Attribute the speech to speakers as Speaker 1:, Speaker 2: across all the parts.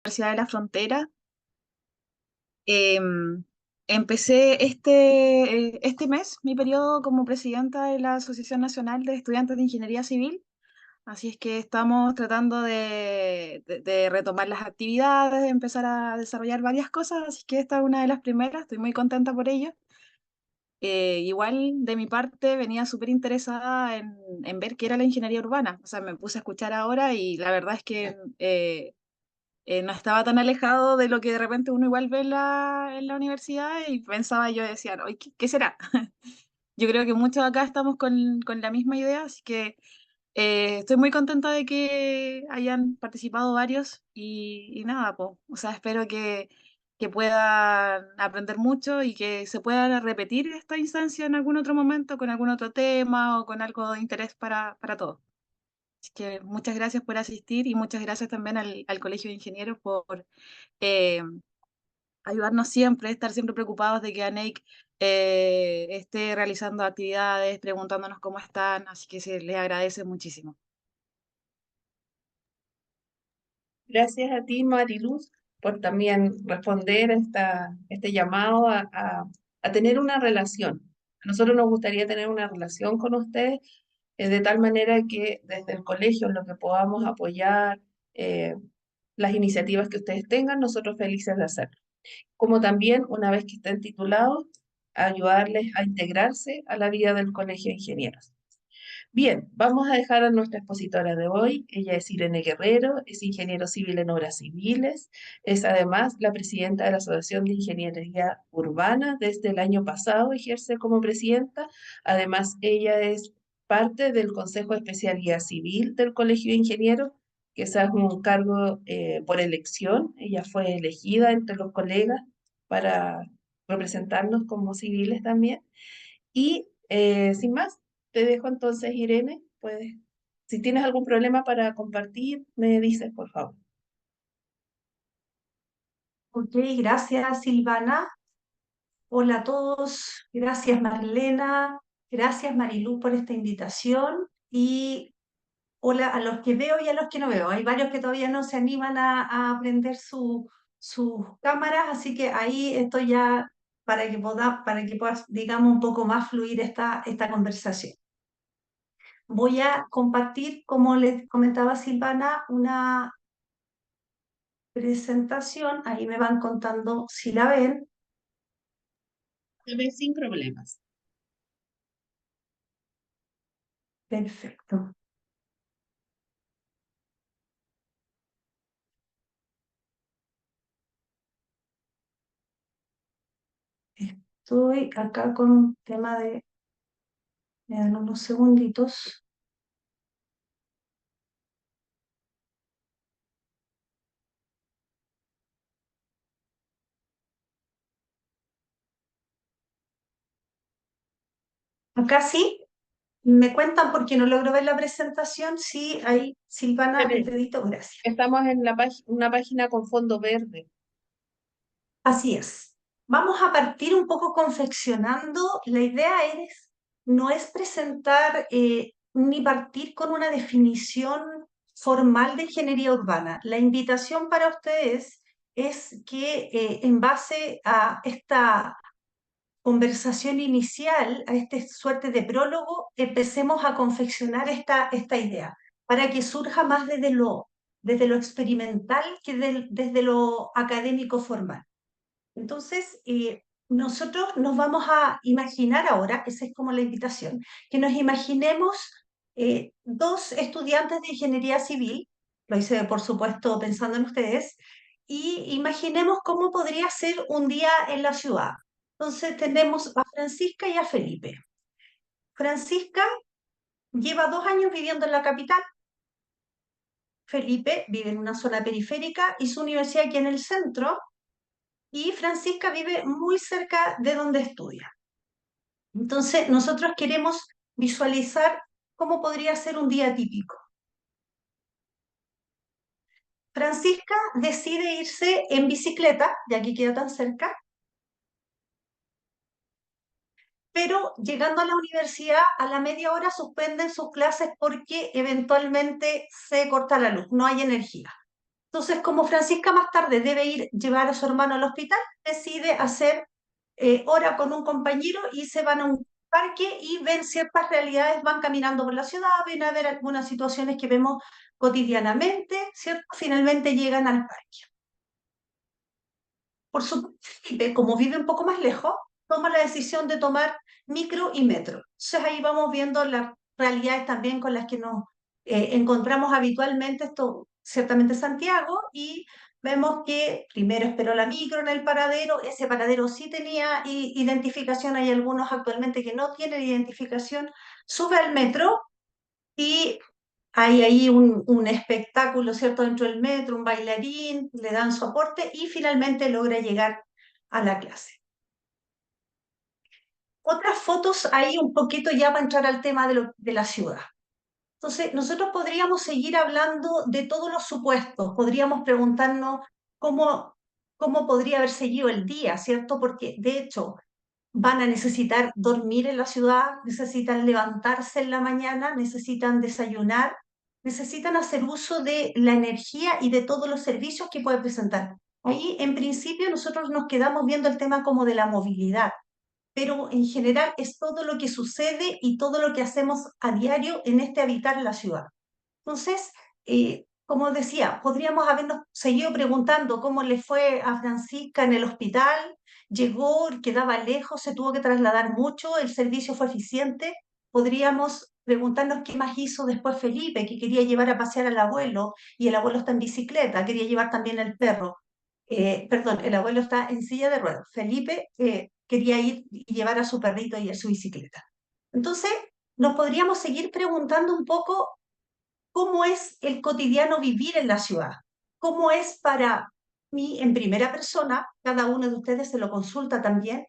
Speaker 1: Universidad de la Frontera. Em, Empecé este mes mi periodo como presidenta de la Asociación Nacional de Estudiantes de Ingeniería Civil, así es que estamos tratando de retomar las actividades, de empezar a desarrollar varias cosas, así que esta es una de las primeras, estoy muy contenta por ello. Igual de mi parte venía súper interesada en ver qué era la ingeniería urbana, o sea, me puse a escuchar ahora y la verdad es que no estaba tan alejado de lo que de repente uno igual ve en la universidad y pensaba yo, decía, "Oye, ¿qué será?" Yo creo que muchos acá estamos con la misma idea, así que estoy muy contenta de que hayan participado varios y nada, pues, o sea, espero que puedan aprender mucho y que se pueda repetir esta instancia en algún otro momento con algún otro tema o con algo de interés para todos. Así que muchas gracias por asistir y muchas gracias también al Colegio de Ingenieros por eh, ayudarnos siempre, estar siempre preocupados de que ANEIC esté realizando actividades, preguntándonos cómo están, así que se les agradece muchísimo.
Speaker 2: Gracias a ti, Mariluz, por también responder a este llamado a tener una relación. A nosotros nos gustaría tener una relación con ustedes, de tal manera que desde el colegio, en lo que podamos apoyar eh, las iniciativas que ustedes tengan, nosotros felices de hacerlo. Como también, una vez que estén titulados, ayudarles a integrarse a la vida del Colegio de Ingenieros. Bien, vamos a dejar a nuestra expositora de hoy. Ella es Irene Guerrero, es ingeniero civil en obras civiles, es además la presidenta de la Asociación de Ingeniería Urbana. Desde el año pasado ejerce como presidenta. Además, ella es parte del Consejo de Especialidad Civil del Colegio de Ingenieros, que es un cargo por elección. Ella fue elegida entre los colegas para representarnos como civiles también. Y sin más, te dejo entonces, Irene, pues si tienes algún problema para compartir, me dices, por favor.
Speaker 3: Ok, gracias Silvana. Hola a todos. Gracias Marlena. Gracias Marilú por esta invitación. Y hola a los que veo y a los que no veo. Hay varios que todavía no se animan a prender sus cámaras, así que ahí estoy ya para que pueda, digamos, un poco más fluir esta conversación. Voy a compartir, como les comentaba Silvana, una presentación. Ahí me van contando si la ven.
Speaker 2: Se ve sin problemas.
Speaker 3: Perfecto. Estoy acá con un tema de... Me dan unos segunditos. Acá sí, me cuentan porque no logro ver la presentación. Sí, ahí,
Speaker 2: Se
Speaker 3: Silvana, el
Speaker 2: ve.
Speaker 3: dedito, gracias.
Speaker 2: Estamos en una página con fondo verde.
Speaker 3: Así es. Vamos a partir un poco confeccionando. La idea no es presentar ni partir con una definición formal de ingeniería urbana. La invitación para ustedes es que en base a esta conversación inicial, a esta suerte de prólogo, empecemos a confeccionar esta idea para que surja más desde lo experimental que desde lo académico formal. Entonces, nosotros nos vamos a imaginar ahora, esa es como la invitación, que nos imaginemos dos estudiantes de ingeniería civil, lo hice por supuesto pensando en ustedes, y imaginemos cómo podría ser un día en la ciudad. Entonces tenemos a Francisca y a Felipe. Francisca lleva 2 años viviendo en la capital. Felipe vive en una zona periférica y su universidad aquí en el centro, y Francisca vive muy cerca de donde estudia. Entonces, nosotros queremos visualizar cómo podría ser un día típico. Francisca decide irse en bicicleta, ya que queda tan cerca, pero llegando a la universidad, a la media hora suspenden sus clases porque eventualmente se corta la luz, no hay energía. Entonces, como Francisca más tarde debe llevar a su hermano al hospital, decide hacer hora con un compañero y se van a un parque y ven ciertas realidades, van caminando por la ciudad, ven a ver algunas situaciones que vemos cotidianamente, ¿cierto? Finalmente llegan al parque. Por su Felipe, como vive un poco más lejos, toma la decisión de tomar micro y metro. Entonces ahí vamos viendo las realidades también con las que nos encontramos habitualmente, esto ciertamente Santiago, y vemos que primero esperó la micro en el paradero, ese paradero sí tenía identificación, hay algunos actualmente que no tienen identificación, sube al metro y hay ahí un espectáculo, ¿cierto? Dentro del metro, un bailarín, le dan soporte y finalmente logra llegar a la clase. Otras fotos ahí un poquito ya para entrar al tema de la ciudad. Entonces, nosotros podríamos seguir hablando de todos los supuestos, podríamos preguntarnos cómo podría haber seguido el día, ¿cierto? Porque de hecho van a necesitar dormir en la ciudad, necesitan levantarse en la mañana, necesitan desayunar, necesitan hacer uso de la energía y de todos los servicios que puede presentar. Ahí, en principio, nosotros nos quedamos viendo el tema como de la movilidad, pero en general es todo lo que sucede y todo lo que hacemos a diario en este habitar la ciudad. Entonces, como decía, podríamos habernos seguido preguntando cómo le fue a Francisca en el hospital, llegó, quedaba lejos, se tuvo que trasladar mucho, el servicio fue eficiente. Podríamos preguntarnos qué más hizo después Felipe, que quería llevar a pasear al abuelo y el abuelo está en bicicleta, quería llevar también el perro. Perdón, el abuelo está en silla de ruedas. Felipe quería ir y llevar a su perrito y a su bicicleta. Entonces, nos podríamos seguir preguntando un poco cómo es el cotidiano vivir en la ciudad, cómo es para mí en primera persona, cada uno de ustedes se lo consulta también,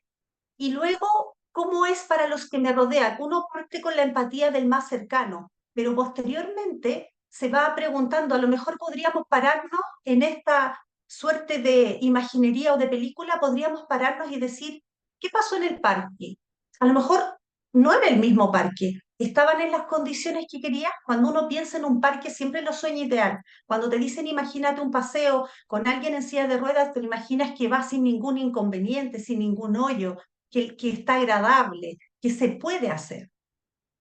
Speaker 3: y luego cómo es para los que me rodean. Uno parte con la empatía del más cercano, pero posteriormente se va preguntando, a lo mejor podríamos pararnos en esta suerte de imaginería o de película, podríamos pararnos y decir, ¿qué pasó en el parque? A lo mejor no era el mismo parque, estaban en las condiciones que querías. Cuando uno piensa en un parque, siempre lo sueña ideal. Cuando te dicen, imagínate un paseo con alguien en silla de ruedas, te lo imaginas que va sin ningún inconveniente, sin ningún hoyo, que está agradable, que se puede hacer.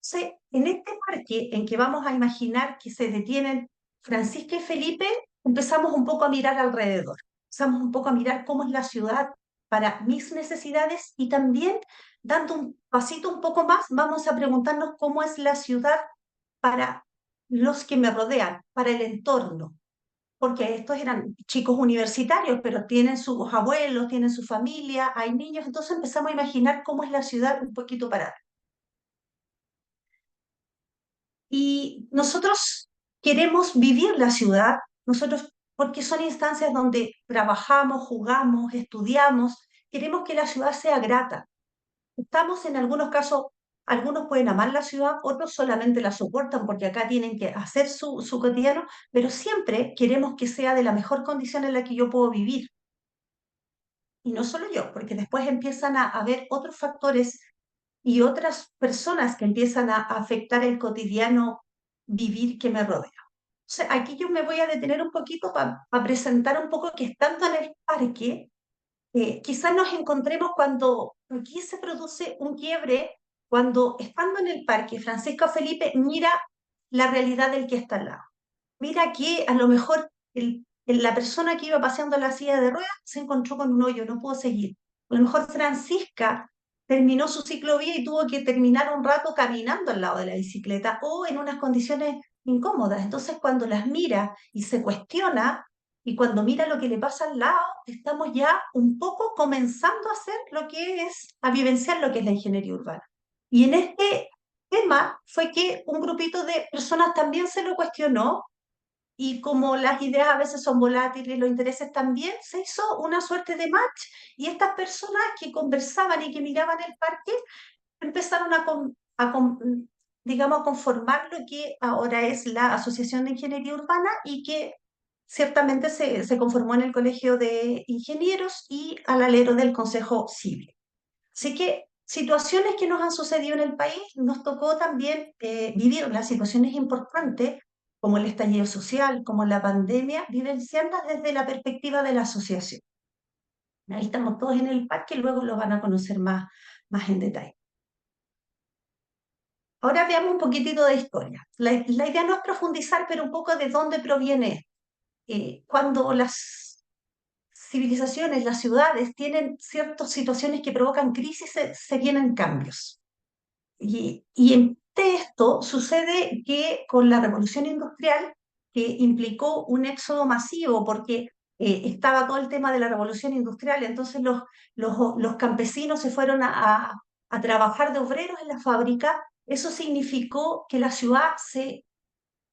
Speaker 3: Entonces, en este parque en que vamos a imaginar que se detienen Francisca y Felipe, empezamos un poco a mirar alrededor, empezamos un poco a mirar cómo es la ciudad para mis necesidades y también dando un pasito un poco más, vamos a preguntarnos cómo es la ciudad para los que me rodean, para el entorno, porque estos eran chicos universitarios, pero tienen sus abuelos, tienen su familia, hay niños, entonces empezamos a imaginar cómo es la ciudad un poquito parada. Y nosotros queremos vivir la ciudad, nosotros, porque son instancias donde trabajamos, jugamos, estudiamos, queremos que la ciudad sea grata. Estamos en algunos casos, algunos pueden amar la ciudad, otros solamente la soportan porque acá tienen que hacer su cotidiano, pero siempre queremos que sea de la mejor condición en la que yo puedo vivir. Y no solo yo, porque después empiezan a haber otros factores y otras personas que empiezan a afectar el cotidiano vivir que me rodea. O sea, aquí yo me voy a detener un poquito para presentar un poco que estando en el parque, quizás nos encontremos cuando aquí se produce un quiebre, cuando estando en el parque, Francisco Felipe mira la realidad del que está al lado. Mira que a lo mejor la persona que iba paseando la silla de ruedas se encontró con un hoyo, no pudo seguir. A lo mejor Francisca terminó su ciclovía y tuvo que terminar un rato caminando al lado de la bicicleta o en unas condiciones incómodas. Entonces, cuando las mira y se cuestiona, y cuando mira lo que le pasa al lado, estamos ya un poco comenzando a hacer lo que es, a vivenciar lo que es la ingeniería urbana. Y en este tema fue que un grupito de personas también se lo cuestionó y como las ideas a veces son volátiles, los intereses también, se hizo una suerte de match y estas personas que conversaban y que miraban el parque empezaron digamos, a conformar lo que ahora es la Asociación de Ingeniería Urbana y que ciertamente se conformó en el Colegio de Ingenieros y al alero del Consejo Civil. Así que situaciones que nos han sucedido en el país, nos tocó también vivir las situaciones importantes como el estallido social, como la pandemia, vivenciarlas desde la perspectiva de la asociación. Ahí estamos todos en el parque y luego lo van a conocer más en detalle. Ahora veamos un poquitito de historia. La idea no es profundizar, pero un poco de dónde proviene. Cuando las civilizaciones, las ciudades, tienen ciertas situaciones que provocan crisis, se vienen cambios. Y en esto sucede que con la revolución industrial, que implicó un éxodo masivo, porque estaba todo el tema de la revolución industrial, entonces los campesinos se fueron a trabajar de obreros en la fábrica. Eso significó que la ciudad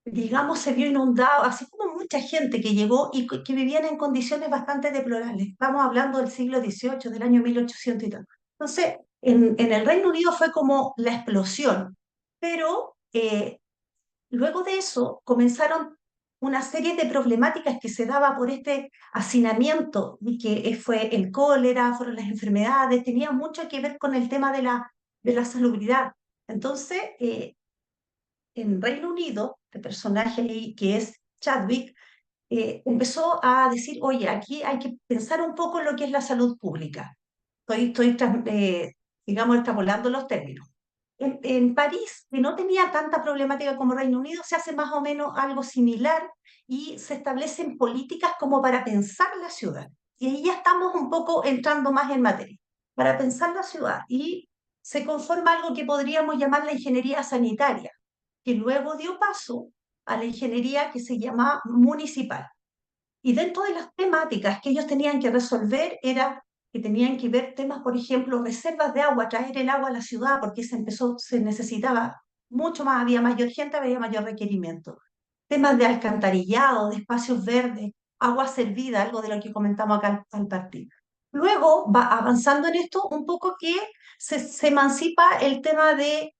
Speaker 3: digamos, se vio inundada, así como mucha gente que llegó y que vivían en condiciones bastante deplorables. Estamos hablando del siglo XVIII, del año 1800 y tal. Entonces, en el Reino Unido fue como la explosión, pero luego de eso comenzaron una serie de problemáticas que se daba por este hacinamiento, y que fue el cólera, fueron las enfermedades, tenía mucho que ver con el tema de la salubridad. Entonces, en Reino Unido, el personaje ahí que es Chadwick, empezó a decir, oye, aquí hay que pensar un poco en lo que es la salud pública. Digamos, extrapolando los términos. En París, que no tenía tanta problemática como Reino Unido, se hace más o menos algo similar y se establecen políticas como para pensar la ciudad. Y ahí ya estamos un poco entrando más en materia. Para pensar la ciudad. Y se conforma algo que podríamos llamar la ingeniería sanitaria, que luego dio paso a la ingeniería que se llama municipal. Y dentro de las temáticas que ellos tenían que resolver era que tenían que ver temas, por ejemplo, reservas de agua, traer el agua a la ciudad, porque se necesitaba mucho más, había mayor gente, había mayor requerimiento. Temas de alcantarillado, de espacios verdes, agua servida, algo de lo que comentamos acá al partir. Luego va avanzando en esto un poco que se emancipa el tema del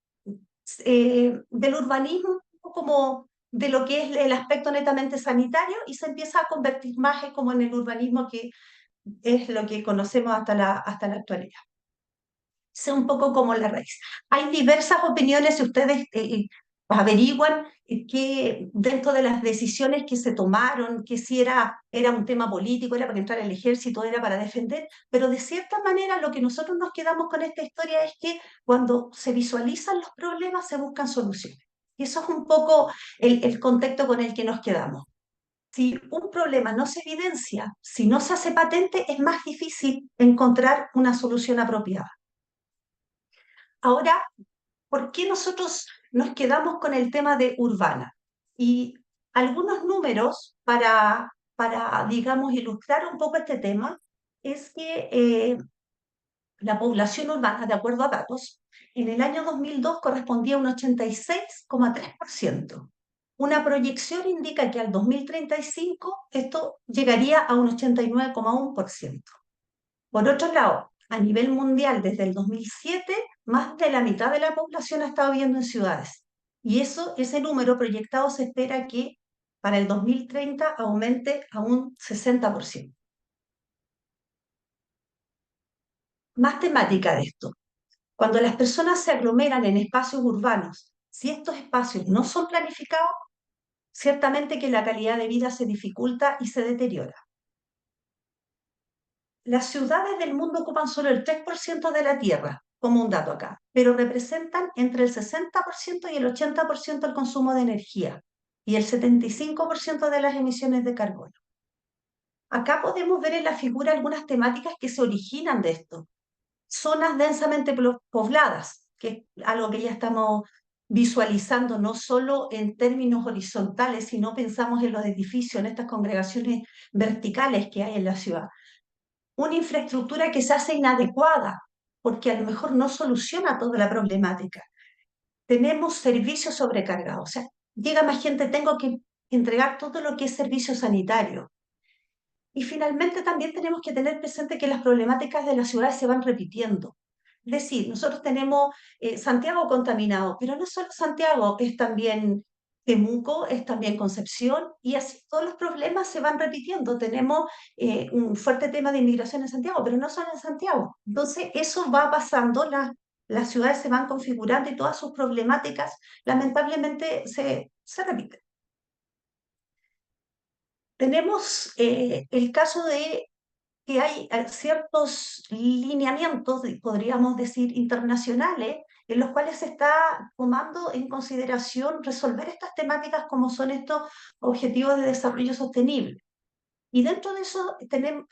Speaker 3: urbanismo como de lo que es el aspecto netamente sanitario, y se empieza a convertir más como en el urbanismo que es lo que conocemos hasta la actualidad. Sea un poco como la raíz. Hay diversas opiniones, si ustedes averiguan que dentro de las decisiones que se tomaron, que si era un tema político, era para entrar al ejército, era para defender, pero de cierta manera lo que nosotros nos quedamos con esta historia es que cuando se visualizan los problemas se buscan soluciones. Y eso es un poco el contexto con el que nos quedamos. Si un problema no se evidencia, si no se hace patente, es más difícil encontrar una solución apropiada. Ahora, ¿por qué nosotros nos quedamos con el tema de urbana? Y algunos números para digamos, ilustrar un poco este tema, es que la población urbana, de acuerdo a datos, en el año 2002 correspondía a un 86,3%. Una proyección indica que al 2035 esto llegaría a un 89,1%. Por otro lado, a nivel mundial, desde el 2007, más de la mitad de la población ha estado viviendo en ciudades. Y ese número proyectado se espera que para el 2030 aumente a un 60%. Más temática de esto. Cuando las personas se aglomeran en espacios urbanos, si estos espacios no son planificados, ciertamente que la calidad de vida se dificulta y se deteriora. Las ciudades del mundo ocupan solo el 3% de la Tierra, como un dato acá, pero representan entre el 60% y el 80% del consumo de energía y el 75% de las emisiones de carbono. Acá podemos ver en la figura algunas temáticas que se originan de esto. Zonas densamente pobladas, que es algo que ya estamos visualizando no solo en términos horizontales, sino pensamos en los edificios, en estas congregaciones verticales que hay en la ciudad. Una infraestructura que se hace inadecuada, porque a lo mejor no soluciona toda la problemática. Tenemos servicios sobrecargados, o sea, llega más gente, tengo que entregar todo lo que es servicio sanitario. Y finalmente también tenemos que tener presente que las problemáticas de las ciudades se van repitiendo. Es decir, nosotros tenemos Santiago contaminado, pero no solo Santiago, es también Temuco, es también Concepción, y así todos los problemas se van repitiendo. Tenemos un fuerte tema de inmigración en Santiago, pero no solo en Santiago. Entonces, eso va pasando, las ciudades se van configurando y todas sus problemáticas lamentablemente se repiten. Tenemos el caso de que hay ciertos lineamientos, podríamos decir, internacionales, en los cuales se está tomando en consideración resolver estas temáticas como son estos objetivos de desarrollo sostenible. Y dentro de eso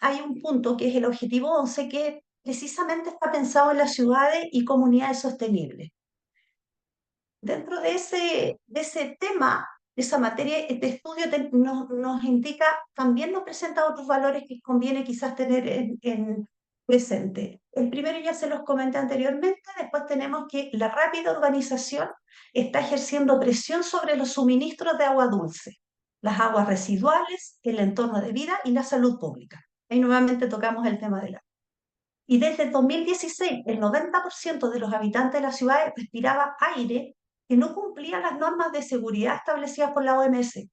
Speaker 3: hay un punto que es el objetivo 11, que precisamente está pensado en las ciudades y comunidades sostenibles. Dentro de ese tema, de esa materia de estudio, nos indica, también nos presenta otros valores que conviene quizás tener en presente. El primero ya se los comenté anteriormente, después tenemos que la rápida urbanización está ejerciendo presión sobre los suministros de agua dulce, las aguas residuales, el entorno de vida y la salud pública. Ahí nuevamente tocamos el tema del agua. Y desde el 2016, el 90% de los habitantes de las ciudades respiraba aire que no cumplía las normas de seguridad establecidas por la OMS,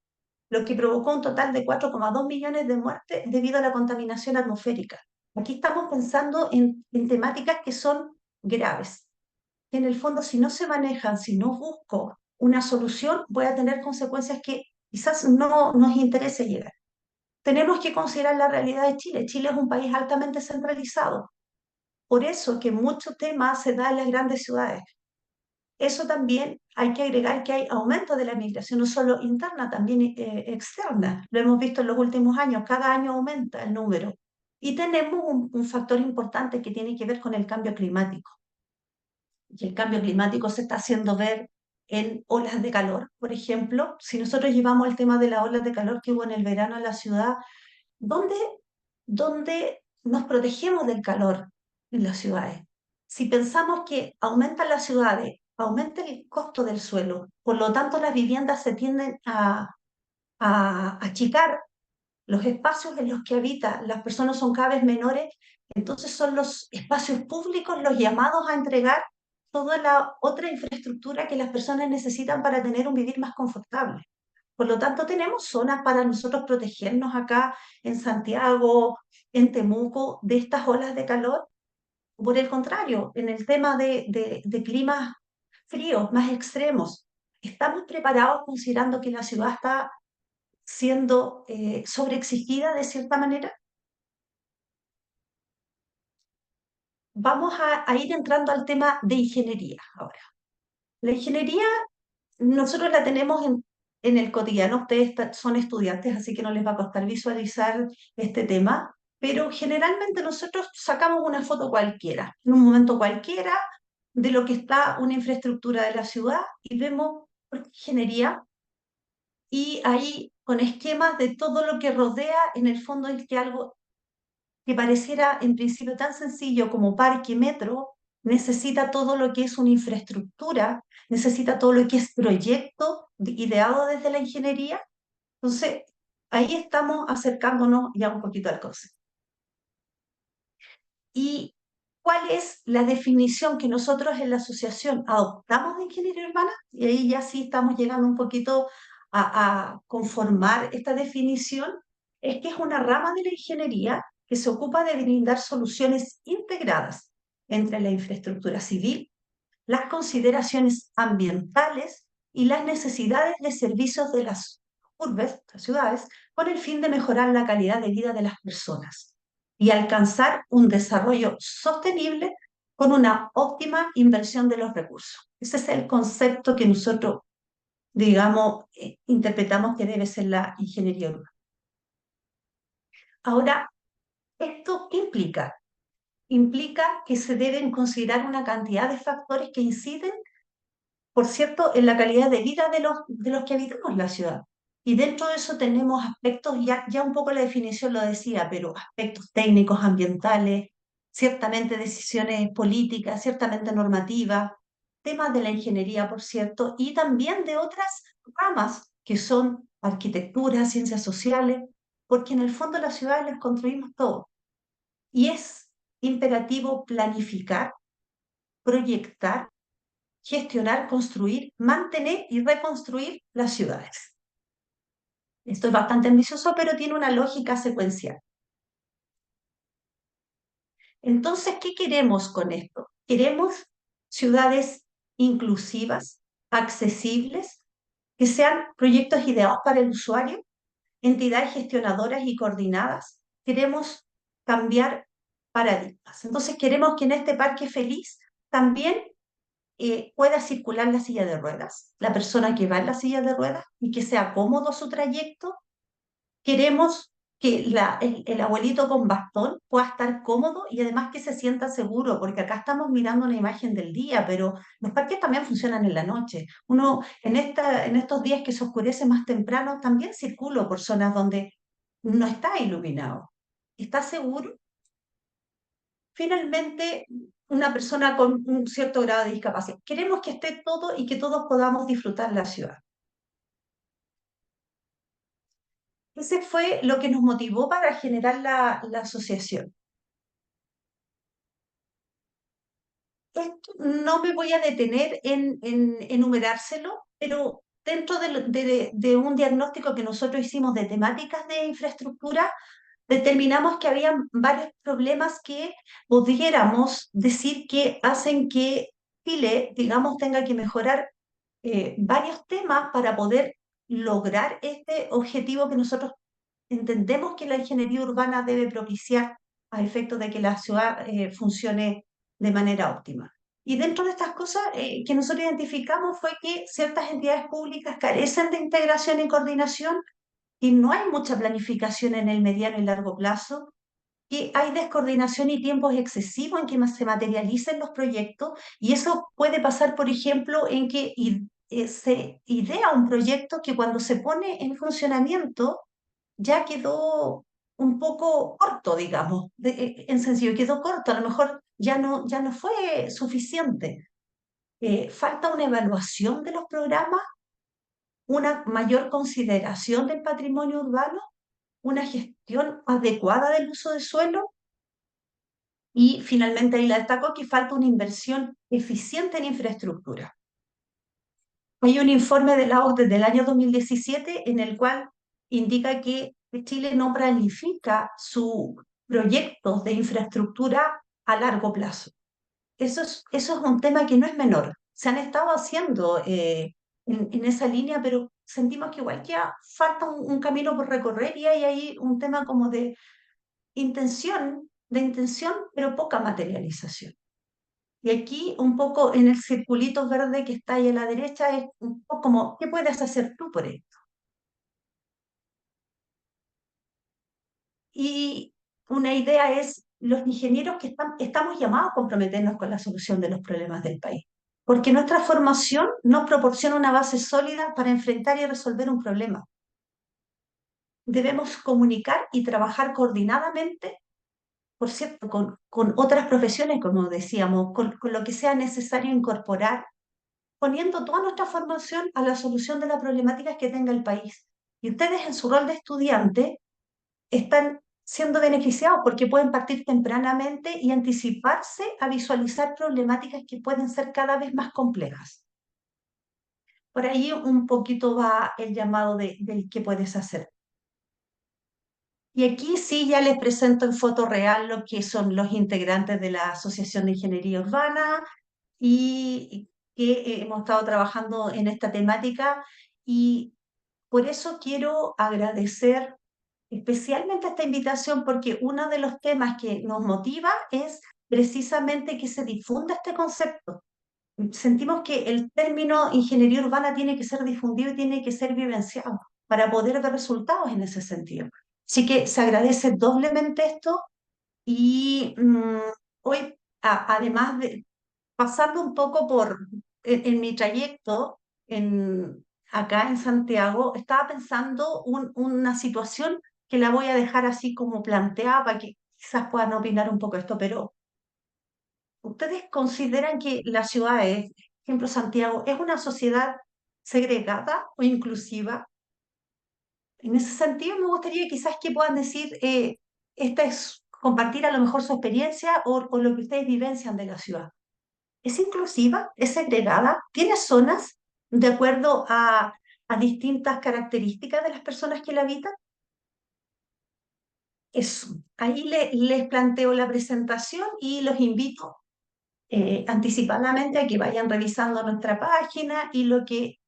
Speaker 3: lo que provocó un total de 4,2 millones de muertes debido a la contaminación atmosférica. Aquí estamos pensando en temáticas que son graves, que en el fondo, si no se manejan, si no busco una solución, voy a tener consecuencias que quizás no nos interese llegar. Tenemos que considerar la realidad de Chile. Chile es un país altamente centralizado. Por eso que mucho tema se da en las grandes ciudades. Eso también hay que agregar que hay aumento de la migración, no solo interna, también externa. Lo hemos visto en los últimos años, cada año aumenta el número. Y tenemos un factor importante que tiene que ver con el cambio climático. Y el cambio climático se está haciendo ver en olas de calor. Por ejemplo, si nosotros llevamos el tema de las olas de calor que hubo en el verano en la ciudad, ¿dónde, dónde nos protegemos del calor en las ciudades? Si pensamos que aumentan las ciudades, aumenta el costo del suelo, por lo tanto las viviendas se tienden a achicar, los espacios en los que habitan las personas son cada vez menores, entonces son los espacios públicos los llamados a entregar toda la otra infraestructura que las personas necesitan para tener un vivir más confortable. Por lo tanto, tenemos zonas para nosotros protegernos acá en Santiago, en Temuco, de estas olas de calor. Por el contrario, en el tema de climas fríos, más extremos, ¿estamos preparados considerando que la ciudad está siendo sobreexigida de cierta manera? Vamos a ir entrando al tema de ingeniería ahora. La ingeniería nosotros la tenemos en el cotidiano, ustedes son estudiantes, así que no les va a costar visualizar este tema, pero generalmente nosotros sacamos una foto cualquiera, en un momento cualquiera, de lo que está una infraestructura de la ciudad y vemos ingeniería y ahí con esquemas de todo lo que rodea, en el fondo es que algo que pareciera en principio tan sencillo como parque, metro, necesita todo lo que es una infraestructura, necesita todo lo que es proyecto ideado desde la ingeniería. Entonces, ahí estamos acercándonos ya un poquito al concepto. ¿Y cuál es la definición que nosotros en la asociación adoptamos de ingeniería urbana? Y ahí ya sí estamos llegando un poquito a conformar esta definición. Es que es una rama de la ingeniería que se ocupa de brindar soluciones integradas entre la infraestructura civil, las consideraciones ambientales y las necesidades de servicios de las urbes, las ciudades, con el fin de mejorar la calidad de vida de las personas y alcanzar un desarrollo sostenible con una óptima inversión de los recursos. Ese es el concepto que nosotros, digamos, interpretamos que debe ser la ingeniería urbana. Ahora, ¿esto qué implica? Implica que se deben considerar una cantidad de factores que inciden, por cierto, en la calidad de vida de los que habitamos la ciudad. Y dentro de eso tenemos aspectos, ya un poco la definición lo decía, pero aspectos técnicos, ambientales, ciertamente decisiones políticas, ciertamente normativas, temas de la ingeniería, por cierto, y también de otras ramas que son arquitectura, ciencias sociales, porque en el fondo las ciudades las construimos todos. Y es imperativo planificar, proyectar, gestionar, construir, mantener y reconstruir las ciudades. Esto es bastante ambicioso, pero tiene una lógica secuencial. Entonces, ¿qué queremos con esto? Queremos ciudades inclusivas, accesibles, que sean proyectos ideados para el usuario, entidades gestionadoras y coordinadas, queremos cambiar paradigmas. Entonces queremos que en este parque feliz también pueda circular la silla de ruedas, la persona que va en la silla de ruedas y que sea cómodo su trayecto. Queremos que el abuelito con bastón pueda estar cómodo y además que se sienta seguro, porque acá estamos mirando una imagen del día, pero los parques también funcionan en la noche. Uno, en estos días que se oscurece más temprano, también circulo por zonas donde no está iluminado. ¿Está seguro? Finalmente, una persona con un cierto grado de discapacidad. Queremos que esté todo y que todos podamos disfrutar la ciudad. Ese fue lo que nos motivó para generar la asociación. Esto no me voy a detener en enumerárselo, pero dentro de un diagnóstico que nosotros hicimos de temáticas de infraestructura, determinamos que había varios problemas que pudiéramos decir que hacen que Chile, digamos, tenga que mejorar varios temas para poder lograr este objetivo que nosotros entendemos que la ingeniería urbana debe propiciar a efectos de que la ciudad funcione de manera óptima. Y dentro de estas cosas que nosotros identificamos fue que ciertas entidades públicas carecen de integración y coordinación, y no hay mucha planificación en el mediano y largo plazo, que hay descoordinación y tiempos excesivos en que se materialicen los proyectos, y eso puede pasar, por ejemplo, en que se idea un proyecto que cuando se pone en funcionamiento ya quedó un poco corto, digamos, en sencillo, quedó corto, a lo mejor ya no fue suficiente. Falta una evaluación de los programas, una mayor consideración del patrimonio urbano, una gestión adecuada del uso de suelo y finalmente ahí la destaco que falta una inversión eficiente en infraestructura. Hay un informe de la OCDE del año 2017 en el cual indica que Chile no planifica sus proyectos de infraestructura a largo plazo. Eso es un tema que no es menor. Se han estado haciendo en esa línea, pero sentimos que igual ya falta un camino por recorrer y hay ahí un tema como de intención, pero poca materialización. Y aquí un poco en el circulito verde que está ahí a la derecha es un poco como, ¿qué puedes hacer tú por esto? Y una idea es, los ingenieros que estamos llamados a comprometernos con la solución de los problemas del país, porque nuestra formación nos proporciona una base sólida para enfrentar y resolver un problema. Debemos comunicar y trabajar coordinadamente, por cierto, con otras profesiones, como decíamos, con lo que sea necesario incorporar, poniendo toda nuestra formación a la solución de las problemáticas que tenga el país. Y ustedes en su rol de estudiante están siendo beneficiados porque pueden partir tempranamente y anticiparse a visualizar problemáticas que pueden ser cada vez más complejas. Por ahí un poquito va el llamado del qué puedes hacer. Y aquí sí ya les presento en foto real lo que son los integrantes de la Asociación de Ingeniería Urbana y que hemos estado trabajando en esta temática, y por eso quiero agradecer especialmente esta invitación, porque uno de los temas que nos motiva es precisamente que se difunda este concepto. Sentimos que el término ingeniería urbana tiene que ser difundido y tiene que ser vivenciado para poder ver resultados en ese sentido. Así que se agradece doblemente esto y hoy, además de pasando un poco en mi trayecto acá en Santiago, estaba pensando una situación que la voy a dejar así como planteada para que quizás puedan opinar un poco esto, pero ¿ustedes consideran que la ciudad es, por ejemplo, Santiago, es una sociedad segregada o inclusiva? En ese sentido, me gustaría quizás que puedan decir, esta es compartir a lo mejor su experiencia o lo que ustedes vivencian de la ciudad. ¿Es inclusiva? ¿Es segregada? ¿Tiene zonas de acuerdo a distintas características de las personas que la habitan? Eso. Ahí les planteo la presentación y los invito anticipadamente a que vayan revisando nuestra página y lo que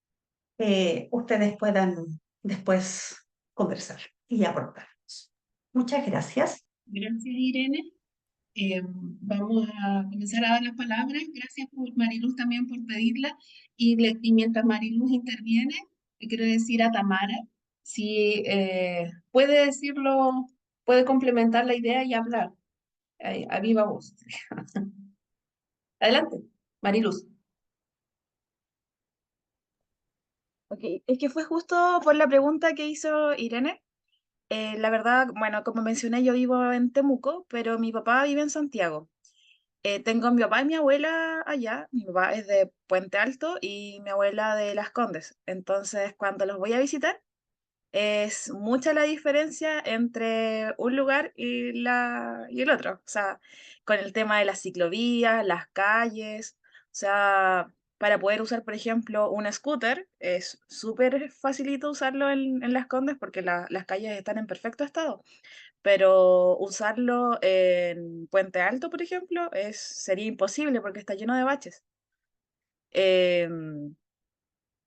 Speaker 3: ustedes puedan después conversar y aportarnos. Muchas gracias.
Speaker 2: Gracias, Irene. Vamos a comenzar a dar las palabras. Gracias por Mariluz también por pedirla. Y mientras Mariluz interviene, le quiero decir a Tamara, si puede decirlo, puede complementar la idea y hablar a viva voz. Adelante, Mariluz.
Speaker 1: Ok, es que fue justo por la pregunta que hizo Irene. La verdad, bueno, como mencioné, yo vivo en Temuco, pero mi papá vive en Santiago. Tengo a mi papá y mi abuela allá. Mi papá es de Puente Alto y mi abuela de Las Condes. Entonces, cuando los voy a visitar, es mucha la diferencia entre un lugar y el otro. O sea, con el tema de las ciclovías, las calles. O sea, para poder usar, por ejemplo, un scooter, es súper facilito usarlo en Las Condes porque las calles están en perfecto estado. Pero usarlo en Puente Alto, por ejemplo, sería imposible porque está lleno de baches. Em,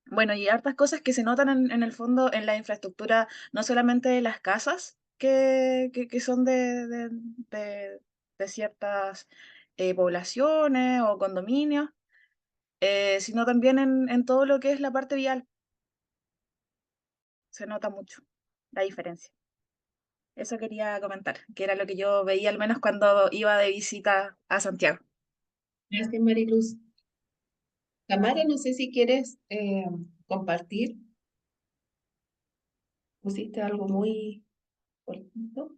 Speaker 1: bueno, y hartas cosas que se notan en el fondo en la infraestructura, no solamente de las casas que son de ciertas poblaciones o condominios, sino también en todo lo que es la parte vial. Se nota mucho la diferencia. Eso quería comentar, que era lo que yo veía al menos cuando iba de visita a Santiago.
Speaker 2: Gracias, Mariluz. Tamara, no sé si quieres compartir. Pusiste algo muy cortito.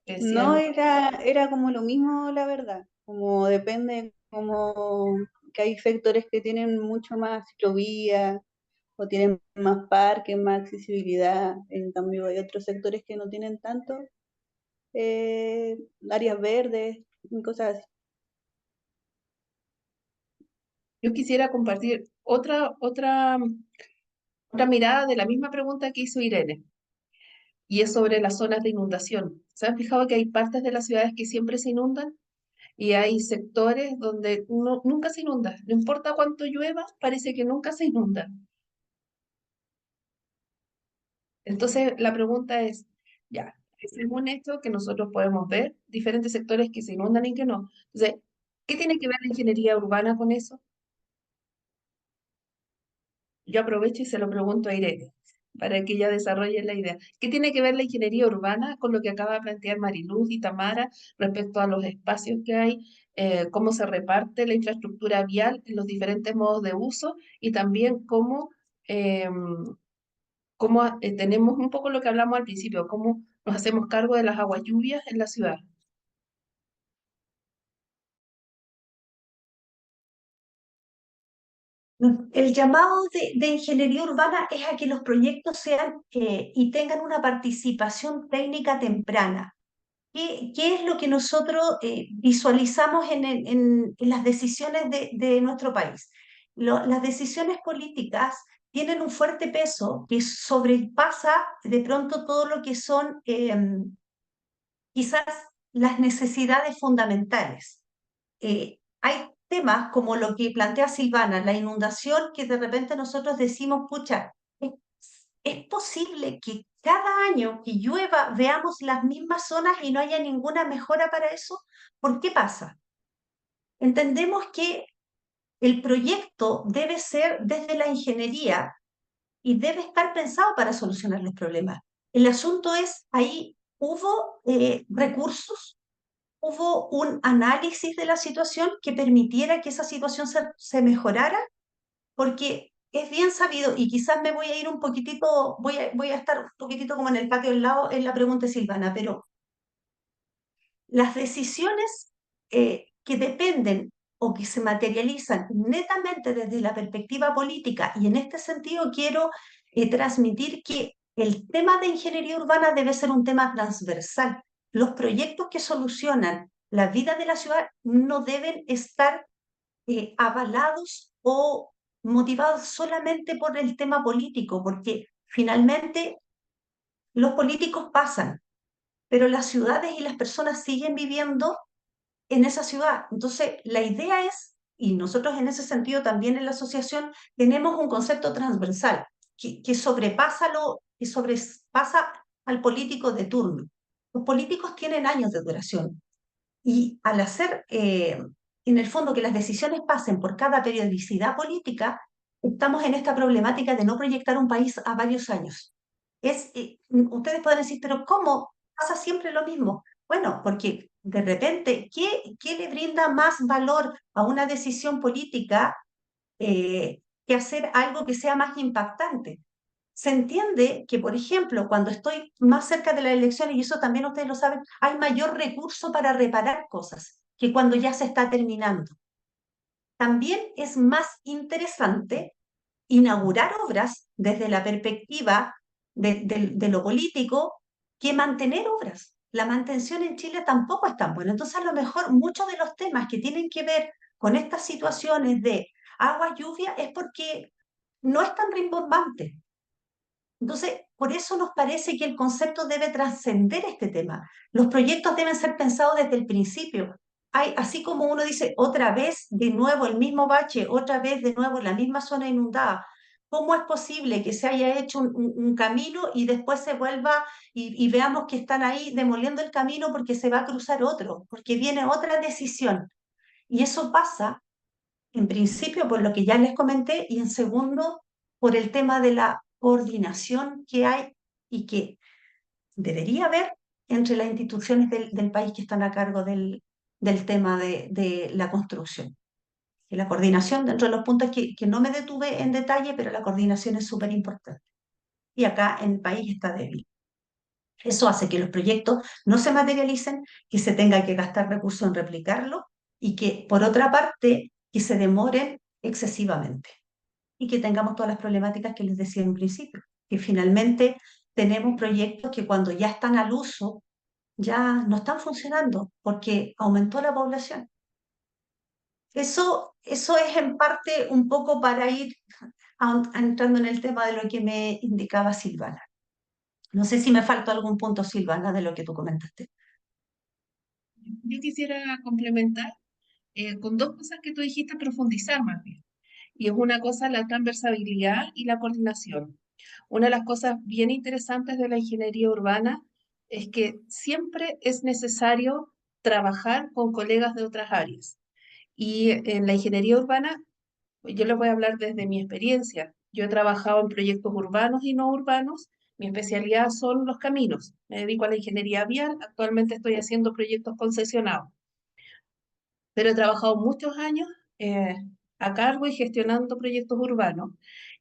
Speaker 2: Decía
Speaker 4: No,
Speaker 2: algo.
Speaker 4: era como lo mismo, la verdad. Como depende, como que hay sectores que tienen mucho más ciclovía o tienen más parques, más accesibilidad. En cambio, hay otros sectores que no tienen tanto, áreas verdes y cosas así.
Speaker 2: Yo quisiera compartir otra mirada de la misma pregunta que hizo Irene, y es sobre las zonas de inundación. ¿Se han fijado que hay partes de las ciudades que siempre se inundan? Y hay sectores donde nunca se inunda. No importa cuánto llueva, parece que nunca se inunda. Entonces, la pregunta es, ya, según esto que nosotros podemos ver, diferentes sectores que se inundan y que no. Entonces, ¿qué tiene que ver la ingeniería urbana con eso? Yo aprovecho y se lo pregunto a Irene, para que ella desarrolle la idea. ¿Qué tiene que ver la ingeniería urbana con lo que acaba de plantear Mariluz y Tamara respecto a los espacios que hay, cómo se reparte la infraestructura vial en los diferentes modos de uso y también cómo tenemos un poco lo que hablamos al principio, cómo nos hacemos cargo de las aguas lluvias en la ciudad?
Speaker 3: El llamado de ingeniería urbana es a que los proyectos sean y tengan una participación técnica temprana. ¿Qué es lo que nosotros visualizamos en las decisiones de nuestro país? Las decisiones políticas tienen un fuerte peso que sobrepasa de pronto todo lo que son quizás las necesidades fundamentales. Hay temas como lo que plantea Silvana, la inundación, que de repente nosotros decimos, pucha, ¿es, es posible que cada año que llueva veamos las mismas zonas y no haya ninguna mejora para eso? ¿Por qué pasa? Entendemos que el proyecto debe ser desde la ingeniería y debe estar pensado para solucionar los problemas. El asunto es, ahí hubo recursos, hubo un análisis de la situación que permitiera que esa situación se mejorara, porque es bien sabido, y quizás me voy a ir un poquitito, voy a estar un poquitito como en el patio al lado en la pregunta de Silvana, pero las decisiones que dependen o que se materializan netamente desde la perspectiva política, y en este sentido quiero transmitir que el tema de ingeniería urbana debe ser un tema transversal. Los proyectos que solucionan la vida de la ciudad no deben estar avalados o motivados solamente por el tema político, porque finalmente los políticos pasan, pero las ciudades y las personas siguen viviendo en esa ciudad. Entonces, la idea es, y nosotros en ese sentido también en la asociación tenemos un concepto transversal que sobrepasa al político de turno. Los políticos tienen años de duración y al hacer, en el fondo, que las decisiones pasen por cada periodicidad política, estamos en esta problemática de no proyectar un país a varios años. Ustedes pueden decir, pero ¿cómo pasa siempre lo mismo? Bueno, porque de repente, ¿qué le brinda más valor a una decisión política que hacer algo que sea más impactante? Se entiende que, por ejemplo, cuando estoy más cerca de las elecciones, y eso también ustedes lo saben, hay mayor recurso para reparar cosas que cuando ya se está terminando. También es más interesante inaugurar obras desde la perspectiva de lo político que mantener obras. La mantención en Chile tampoco es tan buena. Entonces, a lo mejor muchos de los temas que tienen que ver con estas situaciones de agua, lluvia, es porque no es tan rimbombante. Entonces, por eso nos parece que el concepto debe trascender este tema. Los proyectos deben ser pensados desde el principio. Así como uno dice, otra vez de nuevo el mismo bache, otra vez de nuevo la misma zona inundada. ¿Cómo es posible que se haya hecho un camino y después se vuelva y veamos que están ahí demoliendo el camino porque se va a cruzar otro, porque viene otra decisión? Y eso pasa, en principio, por lo que ya les comenté, y en segundo, por el tema de la coordinación que hay y que debería haber entre las instituciones del país que están a cargo del tema de la construcción. Y la coordinación, dentro de los puntos que no me detuve en detalle, pero la coordinación es súper importante. Y acá en el país está débil. Eso hace que los proyectos no se materialicen, que se tenga que gastar recursos en replicarlo y que, por otra parte, que se demoren excesivamente y que tengamos todas las problemáticas que les decía en principio, que finalmente tenemos proyectos que cuando ya están al uso ya no están funcionando porque aumentó la población. Eso es en parte un poco para ir entrando en el tema de lo que me indicaba Silvana. No sé si me faltó algún punto, Silvana, de lo que tú comentaste.
Speaker 2: Yo quisiera complementar con dos cosas que tú dijiste, profundizar más bien. Y es una cosa la transversabilidad y la coordinación. Una de las cosas bien interesantes de la ingeniería urbana es que siempre es necesario trabajar con colegas de otras áreas. Y en la ingeniería urbana, yo les voy a hablar desde mi experiencia. Yo he trabajado en proyectos urbanos y no urbanos. Mi especialidad son los caminos. Me dedico a la ingeniería vial. Actualmente estoy haciendo proyectos concesionados, pero he trabajado muchos años eh, a cargo y gestionando proyectos urbanos.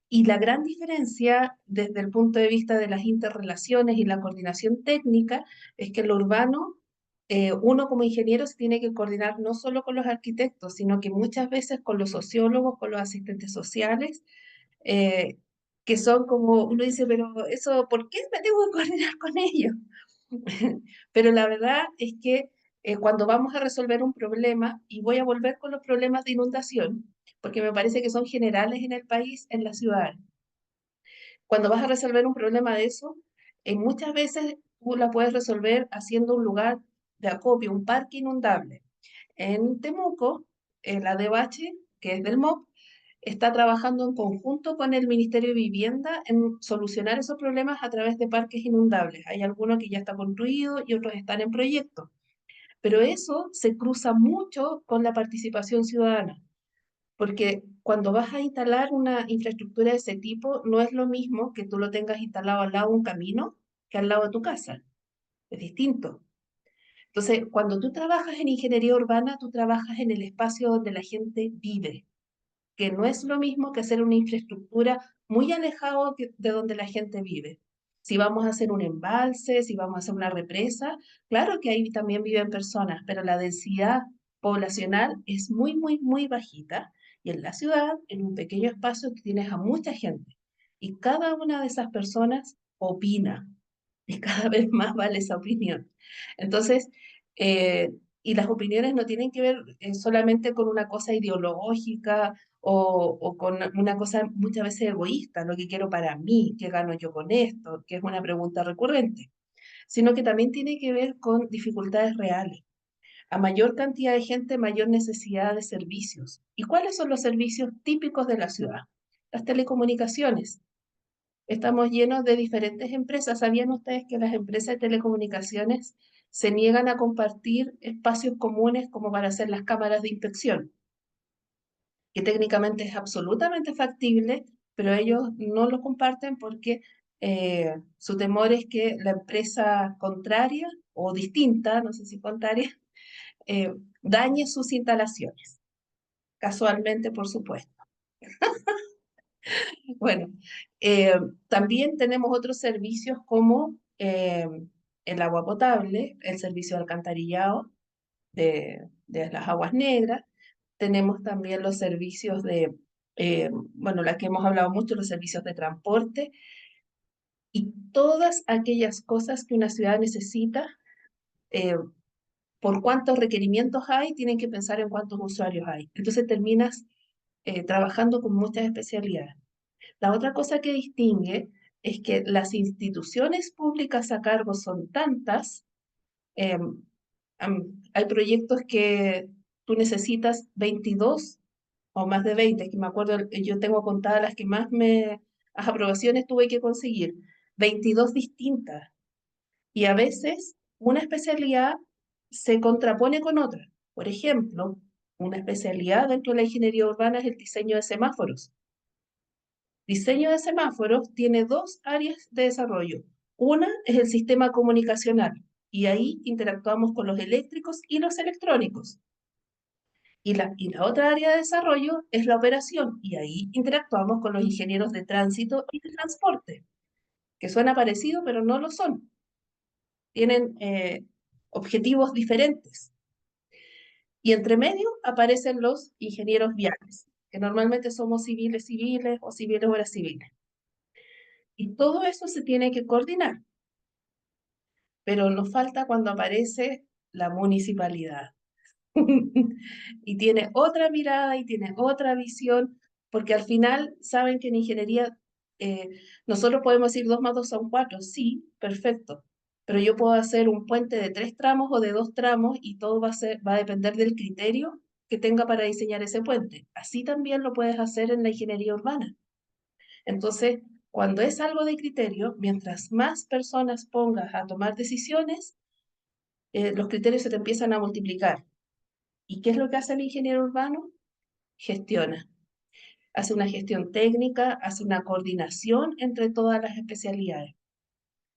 Speaker 2: Y la gran diferencia desde el punto de vista de las interrelaciones y la coordinación técnica es que en lo urbano, uno como ingeniero se tiene que coordinar no solo con los arquitectos, sino que muchas veces con los sociólogos, con los asistentes sociales, eh, que son como, uno dice, pero eso, ¿por qué me tengo que coordinar con ellos? Pero la verdad es que cuando vamos a resolver un problema, y voy a volver con los problemas de inundación, porque me parece que son generales en el país, en la ciudad. Cuando vas a resolver un problema de eso, muchas veces tú la puedes resolver haciendo un lugar de acopio, un parque inundable. En Temuco, la DBH, que es del MOP, está trabajando en conjunto con el Ministerio de Vivienda en solucionar esos problemas a través de parques inundables. Hay algunos que ya está construido y otros están en proyecto. Pero eso se cruza mucho con la participación ciudadana, porque cuando vas a instalar una infraestructura de ese tipo, no es lo mismo que tú lo tengas instalado al lado de un camino que al lado de tu casa. Es distinto. Entonces, cuando tú trabajas en ingeniería urbana, tú trabajas en el espacio donde la gente vive, que no es lo mismo que hacer una infraestructura muy alejado de donde la gente vive. Si vamos a hacer un embalse, si vamos a hacer una represa, claro que ahí también viven personas, pero la densidad poblacional es muy, muy, muy bajita. Y en la ciudad, en un pequeño espacio, tú tienes a mucha gente. Y cada una de esas personas opina. Y cada vez más vale esa opinión. Entonces, eh, y las opiniones no tienen que ver solamente con una cosa ideológica o con una cosa muchas veces egoísta, lo que quiero para mí, qué gano yo con esto, que es una pregunta recurrente, sino que también tiene que ver con dificultades reales. A mayor cantidad de gente, mayor necesidad de servicios. ¿Y cuáles son los servicios típicos de la ciudad? Las telecomunicaciones. estamos llenos de diferentes empresas. ¿Sabían ustedes que las empresas de telecomunicaciones se niegan a compartir espacios comunes como para hacer las cámaras de inspección? Que técnicamente es absolutamente factible, pero ellos no lo comparten porque su temor es que la empresa contraria o distinta, no sé si contraria, eh, dañe sus instalaciones. Casualmente, por supuesto. Bueno, eh, también tenemos otros servicios como el agua potable, el servicio de alcantarillado de las aguas negras. Tenemos también los servicios bueno, la que hemos hablado mucho, los servicios de transporte y todas aquellas cosas que una ciudad necesita. Por cuántos requerimientos hay, tienen que pensar en cuántos usuarios hay. Entonces terminas trabajando con muchas especialidades. La otra cosa que distingue es que las instituciones públicas a cargo son tantas, eh, hay proyectos que tú necesitas 22 o más de 20, que me acuerdo, yo tengo contadas las que las aprobaciones tuve que conseguir, 22 distintas. Y a veces una especialidad se contrapone con otra. Por ejemplo, una especialidad dentro de la ingeniería urbana es el diseño de semáforos. Diseño de semáforos tiene dos áreas de desarrollo. Una es el sistema comunicacional y ahí interactuamos con los eléctricos y los electrónicos. Y la otra área de desarrollo es la operación y ahí interactuamos con los ingenieros de tránsito y de transporte, que suena parecido, pero no lo son. Tienen objetivos diferentes. Y entre medio aparecen los ingenieros viales, que normalmente somos civiles o civiles obras civiles. Y todo eso se tiene que coordinar. Pero nos falta cuando aparece la municipalidad. Y tiene otra mirada y tiene otra visión, porque al final saben que en ingeniería nosotros podemos decir 2 más 2 son 4, sí, perfecto, pero yo puedo hacer un puente de 3 tramos o de 2 tramos y todo va a depender del criterio que tenga para diseñar ese puente. Así también lo puedes hacer en la ingeniería urbana. Entonces, cuando es algo de criterio, mientras más personas pongas a tomar decisiones, los criterios se te empiezan a multiplicar. ¿Y qué es lo que hace el ingeniero urbano? Gestiona. Hace una gestión técnica, hace una coordinación entre todas las especialidades.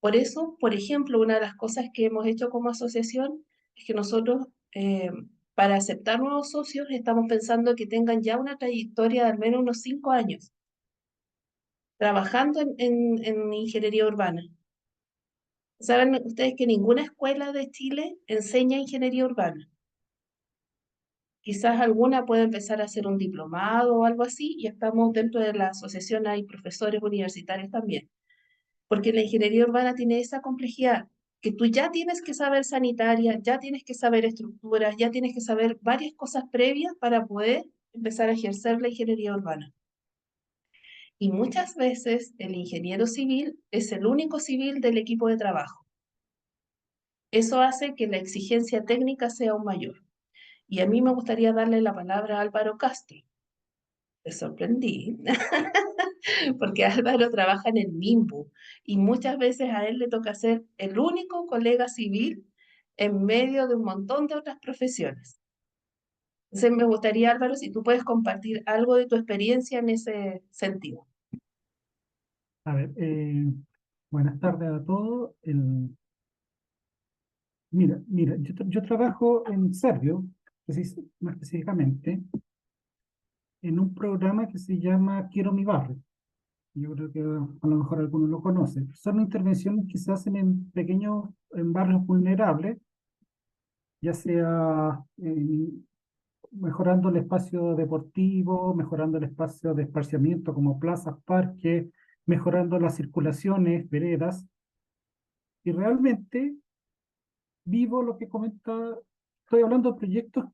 Speaker 2: Por eso, por ejemplo, una de las cosas que hemos hecho como asociación es que nosotros, para aceptar nuevos socios, estamos pensando que tengan ya una trayectoria de al menos unos 5 años trabajando en ingeniería urbana. ¿Saben ustedes que ninguna escuela de Chile enseña ingeniería urbana? Quizás alguna puede empezar a hacer un diplomado o algo así, y estamos dentro de la asociación, hay profesores universitarios también, porque la ingeniería urbana tiene esa complejidad, que tú ya tienes que saber sanitaria, ya tienes que saber estructuras, ya tienes que saber varias cosas previas para poder empezar a ejercer la ingeniería urbana. Y muchas veces el ingeniero civil es el único civil del equipo de trabajo. Eso hace que la exigencia técnica sea aún mayor. Y a mí me gustaría darle la palabra a Álvaro Castro. Me sorprendí, porque Álvaro trabaja en el MIMBU y muchas veces a él le toca ser el único colega civil en medio de un montón de otras profesiones. Entonces me gustaría, Álvaro, si tú puedes compartir algo de tu experiencia en ese sentido.
Speaker 5: A ver, buenas tardes a todos. Mira, yo trabajo en Servio, más específicamente, en un programa que se llama Quiero mi barrio. Yo creo que a lo mejor algunos lo conocen. Son intervenciones que se hacen en barrios vulnerables, ya sea mejorando el espacio deportivo, mejorando el espacio de esparciamiento como plazas, parques, mejorando las circulaciones, veredas. Y realmente vivo lo que comenta, estoy hablando de proyectos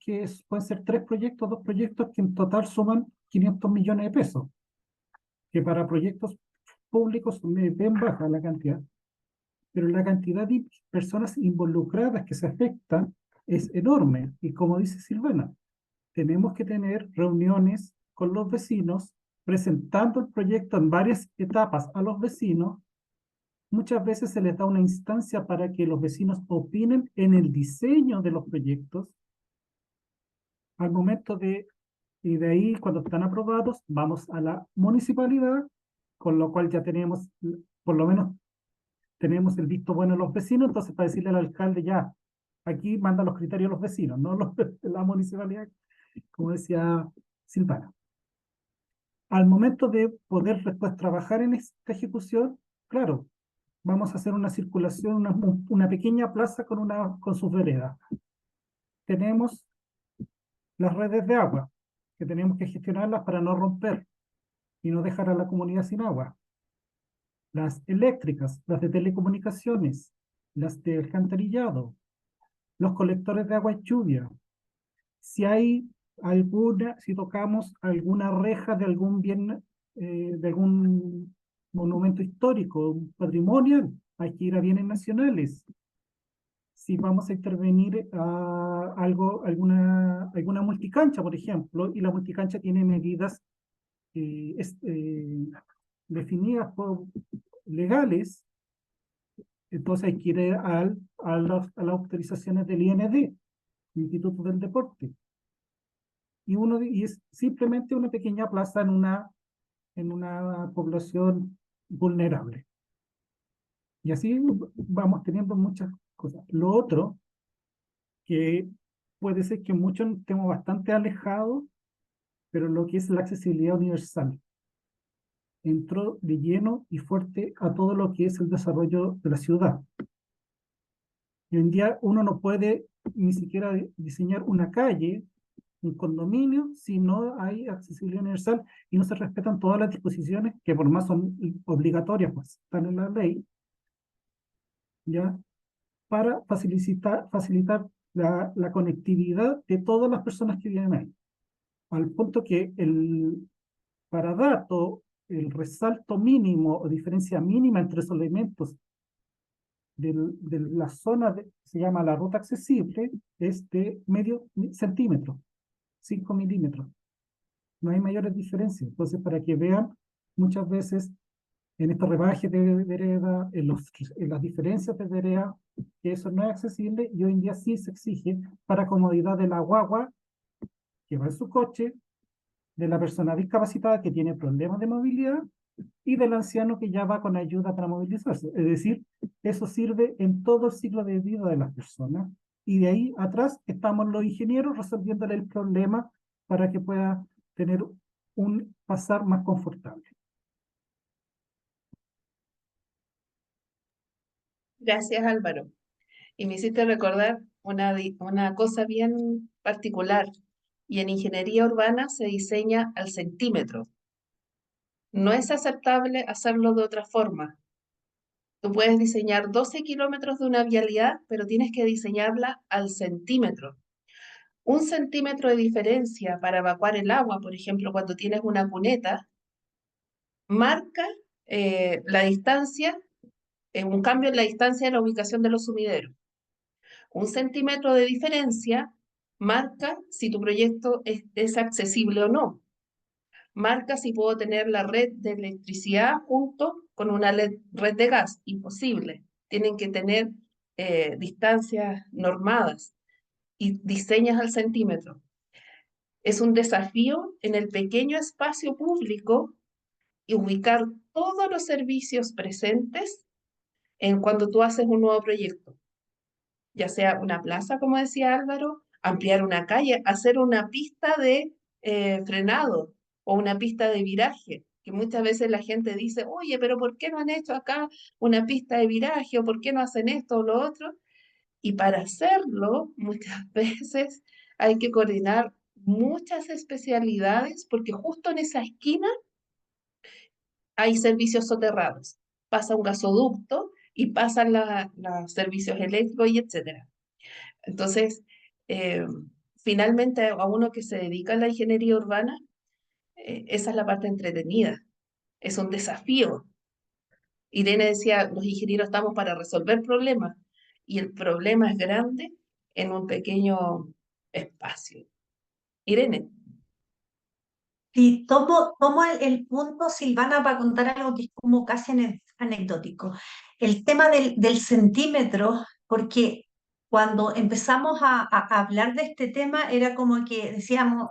Speaker 5: pueden ser 3 proyectos, 2 proyectos que en total suman 500 millones de pesos, que para proyectos públicos me ven baja la cantidad, pero la cantidad de personas involucradas que se afectan es enorme. Y como dice Silvana, tenemos que tener reuniones con los vecinos, presentando el proyecto en varias etapas a los vecinos, muchas veces se les da una instancia para que los vecinos opinen en el diseño de los proyectos. Al momento y de ahí, cuando están aprobados, vamos a la municipalidad, con lo cual ya tenemos, por lo menos, tenemos el visto bueno de los vecinos, entonces para decirle al alcalde, ya, aquí manda los criterios los vecinos, no los de la municipalidad, como decía Silvana. Al momento de poder después trabajar en esta ejecución, claro, vamos a hacer una circulación, una pequeña plaza con sus veredas. Tenemos las redes de agua, que tenemos que gestionarlas para no romper y no dejar a la comunidad sin agua. Las eléctricas, las de telecomunicaciones, las de alcantarillado, los colectores de agua y lluvia. Si hay si tocamos alguna reja de algún bien, de algún monumento histórico, patrimonial, hay que ir a bienes nacionales. Si vamos a intervenir a alguna multicancha, por ejemplo, y la multicancha tiene medidas definidas legales, entonces hay que ir a las autorizaciones del IND, Instituto del Deporte. Y es simplemente una pequeña plaza en una población vulnerable. Y así vamos teniendo muchas cosas. Lo otro, que puede ser que muchos estemos bastante alejados, pero lo que es la accesibilidad universal entró de lleno y fuerte a todo lo que es el desarrollo de la ciudad. Y hoy en día uno no puede ni siquiera diseñar una calle, un condominio, si no hay accesibilidad universal y no se respetan todas las disposiciones, que por más son obligatorias, pues están en la ley, ¿ya? Para facilitar la conectividad de todas las personas que viven ahí. Al punto que para dato, el resalto mínimo o diferencia mínima entre esos elementos de la zona se llama la ruta accesible, es de medio centímetro, 5 milímetros. No hay mayores diferencias. Entonces, para que vean, muchas veces en estos rebajes de vereda, en las diferencias de vereda, que eso no es accesible y hoy en día sí se exige para comodidad de la guagua que va en su coche, de la persona discapacitada que tiene problemas de movilidad y del anciano que ya va con ayuda para movilizarse. Es decir, eso sirve en todo el ciclo de vida de las personas y de ahí atrás estamos los ingenieros resolviéndole el problema para que pueda tener un pasar más confortable.
Speaker 2: Gracias, Álvaro. Y me hiciste recordar una cosa bien particular. Y en ingeniería urbana se diseña al centímetro. No es aceptable hacerlo de otra forma. Tú puedes diseñar 12 kilómetros de una vialidad, pero tienes que diseñarla al centímetro. 1 centímetro de diferencia para evacuar el agua, por ejemplo, cuando tienes una cuneta, marca la distancia, un cambio en la distancia de la ubicación de los sumideros. 1 centímetro de diferencia marca si tu proyecto es accesible o no. Marca si puedo tener la red de electricidad junto con una red de gas. Imposible. Tienen que tener distancias normadas y diseñas al centímetro. Es un desafío en el pequeño espacio público y ubicar todos los servicios presentes en cuando tú haces un nuevo proyecto, ya sea una plaza, como decía Álvaro, ampliar una calle, hacer una pista de frenado o una pista de viraje, que muchas veces la gente dice, oye, pero ¿por qué no han hecho acá una pista de viraje o por qué no hacen esto o lo otro? Y para hacerlo, muchas veces hay que coordinar muchas especialidades porque justo en esa esquina hay servicios soterrados. Pasa un gasoducto y pasan los servicios eléctricos y etcétera. Entonces, eh, finalmente a uno que se dedica a la ingeniería urbana, esa es la parte entretenida, es un desafío. Irene decía, los ingenieros estamos para resolver problemas y el problema es grande en un pequeño espacio. Irene.
Speaker 3: Sí, tomo el punto, Silvana, para contar algo que es como casi anecdótico. El tema del centímetro, porque cuando empezamos a hablar de este tema, era como que decíamos,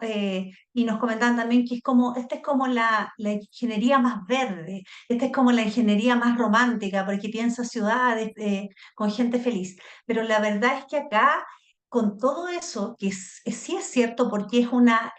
Speaker 3: y nos comentaban también que es como, esta es como la ingeniería más verde, esta es como la ingeniería más romántica, porque piensa ciudades con gente feliz. Pero la verdad es que acá, con todo eso, que sí es cierto, porque es una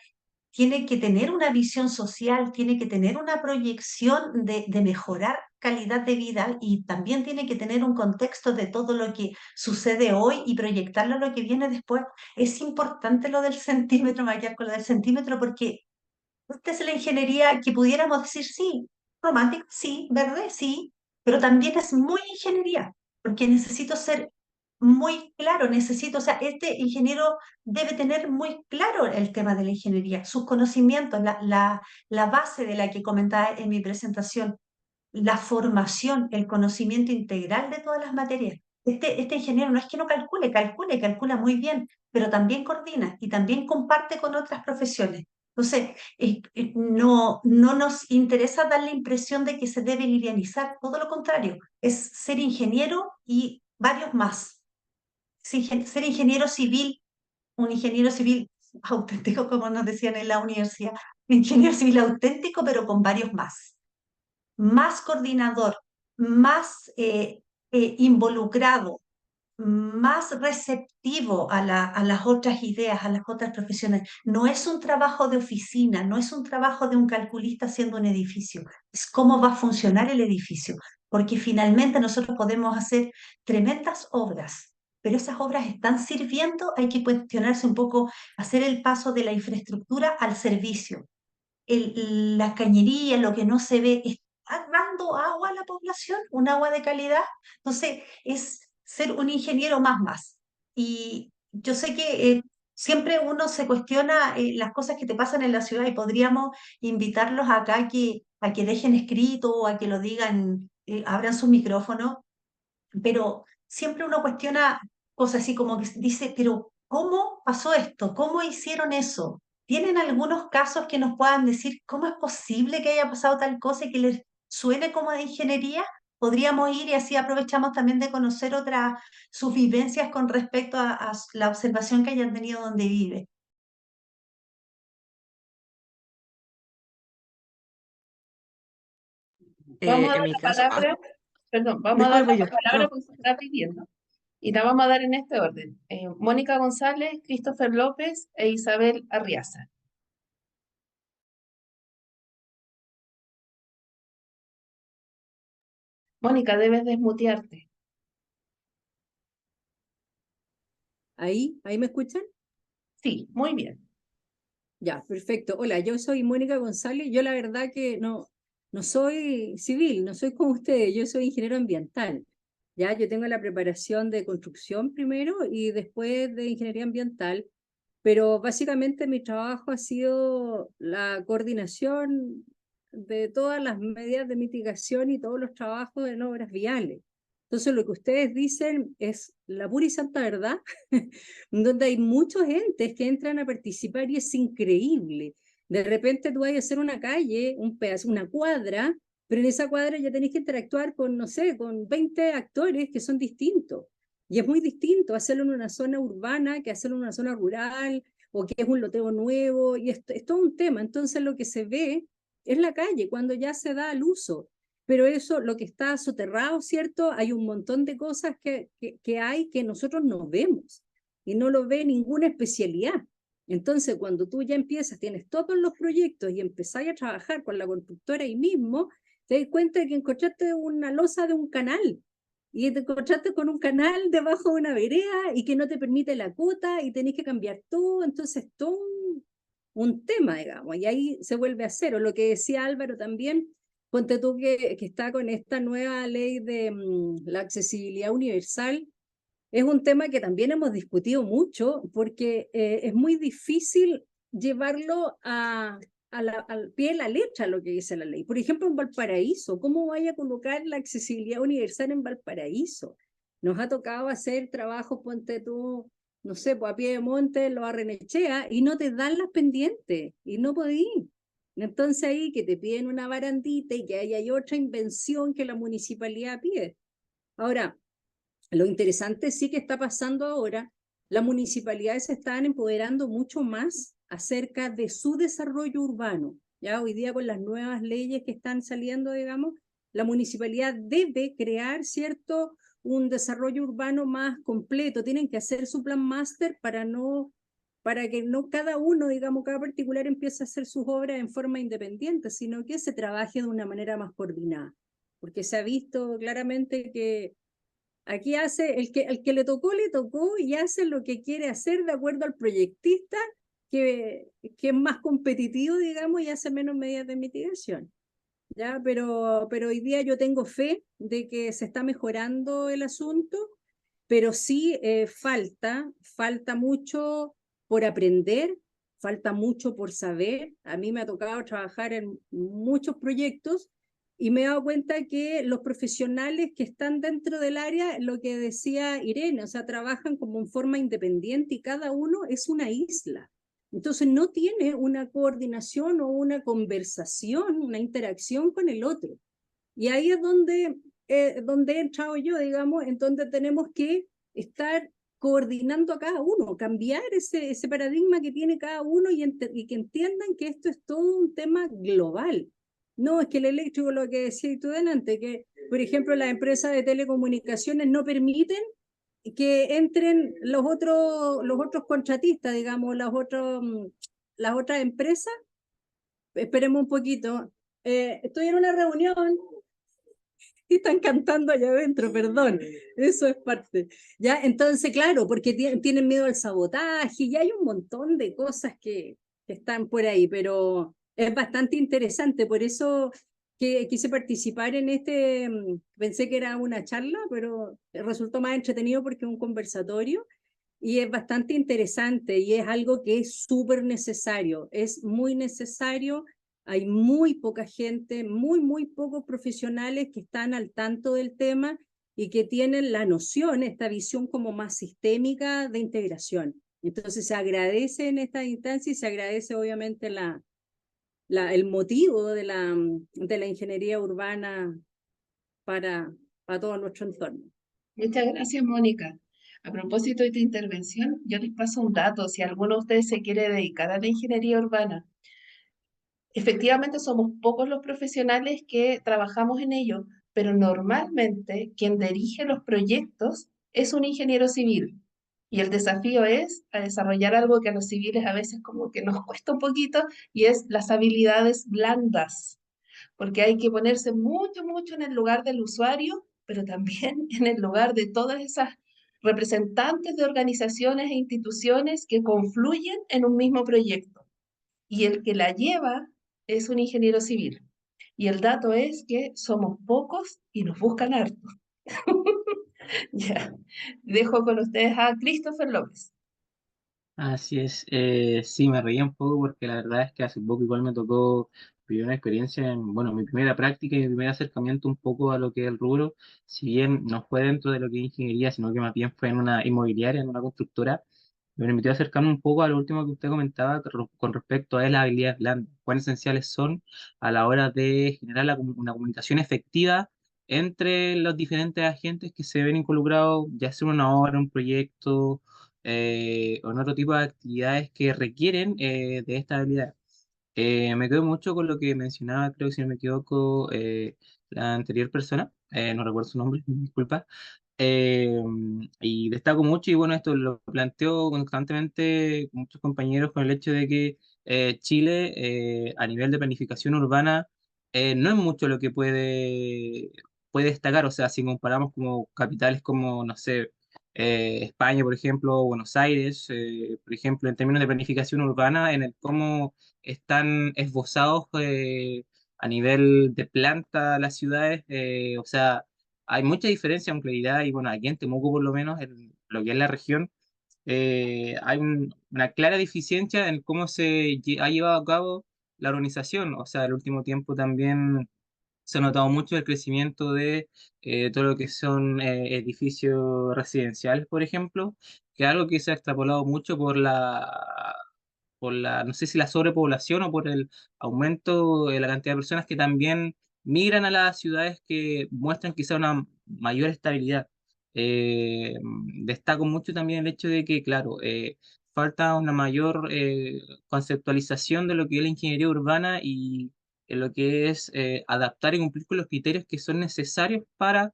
Speaker 3: tiene que tener una visión social, tiene que tener una proyección de mejorar calidad de vida y también tiene que tener un contexto de todo lo que sucede hoy y proyectarlo a lo que viene después. Es importante lo del centímetro, me voy a quedar con lo del centímetro, porque esta es la ingeniería que pudiéramos decir, sí, romántico, sí, verde, sí, pero también es muy ingeniería, porque necesito ser muy claro, necesito, o sea, este ingeniero debe tener muy claro el tema de la ingeniería, sus conocimientos, la base de la que comentaba en mi presentación, la formación, el conocimiento integral de todas las materias. Este ingeniero no es que no calcula muy bien, pero también coordina y también comparte con otras profesiones. Entonces, no nos interesa dar la impresión de que se debe livianizar, todo lo contrario, es ser ingeniero y varios más. Ser ingeniero civil, un ingeniero civil auténtico, como nos decían en la universidad, un ingeniero civil auténtico, pero con varios más coordinador, más involucrado, más receptivo a las otras ideas, a las otras profesiones. No es un trabajo de oficina, no es un trabajo de un calculista haciendo un edificio, es cómo va a funcionar el edificio, porque finalmente nosotros podemos hacer tremendas obras, pero esas obras están sirviendo, hay que cuestionarse un poco, hacer el paso de la infraestructura al servicio. La cañería, lo que no se ve, está dando agua a la población, un agua de calidad. Entonces, es ser un ingeniero más. Y yo sé que siempre uno se cuestiona las cosas que te pasan en la ciudad y podríamos invitarlos acá a que dejen escrito o a que lo digan, abran su micrófono, pero siempre uno cuestiona cosas así como que dice, pero ¿cómo pasó esto? ¿Cómo hicieron eso? ¿Tienen algunos casos que nos puedan decir cómo es posible que haya pasado tal cosa y que les suene como de ingeniería? Podríamos ir y así aprovechamos también de conocer otras sus vivencias con respecto a la observación que hayan tenido donde vive.
Speaker 2: Vamos a dar
Speaker 6: En mi
Speaker 2: la
Speaker 6: caso,
Speaker 2: palabra, perdón, vamos a dar
Speaker 6: después voy yo.
Speaker 2: la palabra porque se está pidiendo. Y la vamos a dar en este orden. Mónica González, Christopher López e Isabel Arriaza. Mónica, debes desmutearte.
Speaker 6: ¿Ahí me escuchan?
Speaker 2: Sí, muy bien.
Speaker 6: Ya, perfecto. Hola, yo soy Mónica González. Yo la verdad que no soy civil, no soy como ustedes, yo soy ingeniero ambiental. Ya, yo tengo la preparación de construcción primero y después de ingeniería ambiental, pero básicamente mi trabajo ha sido la coordinación de todas las medidas de mitigación y todos los trabajos en obras viales. Entonces, lo que ustedes dicen es la pura y santa verdad, donde hay muchos entes que entran a participar y es increíble. De repente tú vas a hacer una calle, un pedazo, una cuadra, pero en esa cuadra ya tenés que interactuar con, no sé, con 20 actores que son distintos. Y es muy distinto hacerlo en una zona urbana que hacerlo en una zona rural o que es un loteo nuevo, y es todo un tema. Entonces lo que se ve es la calle cuando ya se da al uso. Pero eso, lo que está soterrado, ¿cierto? Hay un montón de cosas que hay que nosotros no vemos y no lo ve ninguna especialidad. Entonces, cuando tú ya empiezas, tienes todos los proyectos y empezás a trabajar con la constructora ahí mismo, te das cuenta de que encontraste una losa de un canal y te encontraste con un canal debajo de una vereda y que no te permite la cota y tenés que cambiar todo. Entonces, todo un tema, digamos, y ahí se vuelve a cero. Lo que decía Álvaro también, ponte tú que está con esta nueva ley de la accesibilidad universal, es un tema que también hemos discutido mucho porque es muy difícil llevarlo al pie de la letra lo que dice la ley. Por ejemplo, en Valparaíso, ¿cómo vaya a colocar la accesibilidad universal en Valparaíso? Nos ha tocado hacer trabajos, ponte tú, no sé, pues a pie de monte, lo Barrenechea, y no te dan las pendientes, y no podí. Entonces ahí que te piden una barandita y que ahí hay otra invención que la municipalidad pide. Ahora, lo interesante sí que está pasando ahora, las municipalidades se están empoderando mucho más acerca de su desarrollo urbano. Ya hoy día con las nuevas leyes que están saliendo, digamos, la municipalidad debe crear, ¿cierto?, un desarrollo urbano más completo. Tienen que hacer su plan máster para que no cada uno, digamos, cada particular empiece a hacer sus obras en forma independiente, sino que se trabaje de una manera más coordinada. Porque se ha visto claramente que aquí hace, el que le tocó y hace lo que quiere hacer de acuerdo al proyectista, que es más competitivo, digamos, y hace menos medidas de mitigación. ¿Ya? Pero hoy día yo tengo fe de que se está mejorando el asunto, pero sí falta mucho por aprender, falta mucho por saber. A mí me ha tocado trabajar en muchos proyectos y me he dado cuenta que los profesionales que están dentro del área, lo que decía Irene, o sea, trabajan como en forma independiente y cada uno es una isla. Entonces no tiene una coordinación o una conversación, una interacción con el otro. Y ahí es donde he entrado yo, digamos, en donde tenemos que estar coordinando a cada uno, cambiar ese paradigma que tiene cada uno y que entiendan que esto es todo un tema global. No, es que el eléctrico, lo que decía tú delante, que por ejemplo las empresas de telecomunicaciones no permiten que entren los otros contratistas, digamos, las otras empresas. Esperemos un poquito. Estoy en una reunión y están cantando allá adentro, perdón, eso es parte. Ya, entonces, claro, porque tienen miedo al sabotaje y hay un montón de cosas que están por ahí, pero es bastante interesante, por eso que quise participar en pensé que era una charla, pero resultó más entretenido porque es un conversatorio y es bastante interesante y es algo que es súper necesario, es muy necesario. Hay muy poca gente, muy pocos profesionales que están al tanto del tema y que tienen la noción, esta visión como más sistémica de integración. Entonces se agradece en esta instancia y se agradece obviamente el motivo de la ingeniería urbana para todo nuestro entorno.
Speaker 2: Muchas gracias, Mónica. A propósito de tu intervención, yo les paso un dato, si alguno de ustedes se quiere dedicar a la ingeniería urbana. Efectivamente, somos pocos los profesionales que trabajamos en ello, pero normalmente quien dirige los proyectos es un ingeniero civil. Y el desafío es a desarrollar algo que a los civiles a veces como que nos cuesta un poquito, y es las habilidades blandas, porque hay que ponerse mucho en el lugar del usuario, pero también en el lugar de todas esas representantes de organizaciones e instituciones que confluyen en un mismo proyecto. Y el que la lleva es un ingeniero civil. Y el dato es que somos pocos y nos buscan harto. Ya, dejo con ustedes a Christopher López.
Speaker 7: Así es, sí, me reía un poco porque la verdad es que hace poco igual me tocó vivir una experiencia en, bueno, mi primera práctica y mi primer acercamiento un poco a lo que es el rubro, si bien no fue dentro de lo que es ingeniería, sino que más bien fue en una inmobiliaria, en una constructora, me permitió acercarme un poco a lo último que usted comentaba con respecto a las habilidades blandas, cuán esenciales son a la hora de generar una comunicación efectiva entre los diferentes agentes que se ven involucrados, ya sea en una obra, un proyecto o en otro tipo de actividades que requieren de esta habilidad. Me quedo mucho con lo que mencionaba, creo que si no me equivoco, la anterior persona, no recuerdo su nombre, disculpa, eh, y destaco mucho, y bueno, esto lo planteo constantemente con muchos compañeros con el hecho de que Chile, a nivel de planificación urbana, no es mucho lo que puede destacar, o sea, si comparamos como capitales como, no sé, España, por ejemplo, Buenos Aires, por ejemplo, en términos de planificación urbana, en el cómo están esbozados a nivel de planta las ciudades, o sea, hay mucha diferencia en claridad y bueno, aquí en Temuco por lo menos, en lo que es la región, hay una clara deficiencia en cómo ha llevado a cabo la organización. O sea, el último tiempo también se ha notado mucho el crecimiento de todo lo que son edificios residenciales, por ejemplo, que es algo que se ha extrapolado mucho por por la, no sé si la sobrepoblación o por el aumento de la cantidad de personas que también migran a las ciudades que muestran quizá una mayor estabilidad. Destaco mucho también el hecho de que, claro, falta una mayor conceptualización de lo que es la ingeniería urbana y en lo que es adaptar y cumplir con los criterios que son necesarios para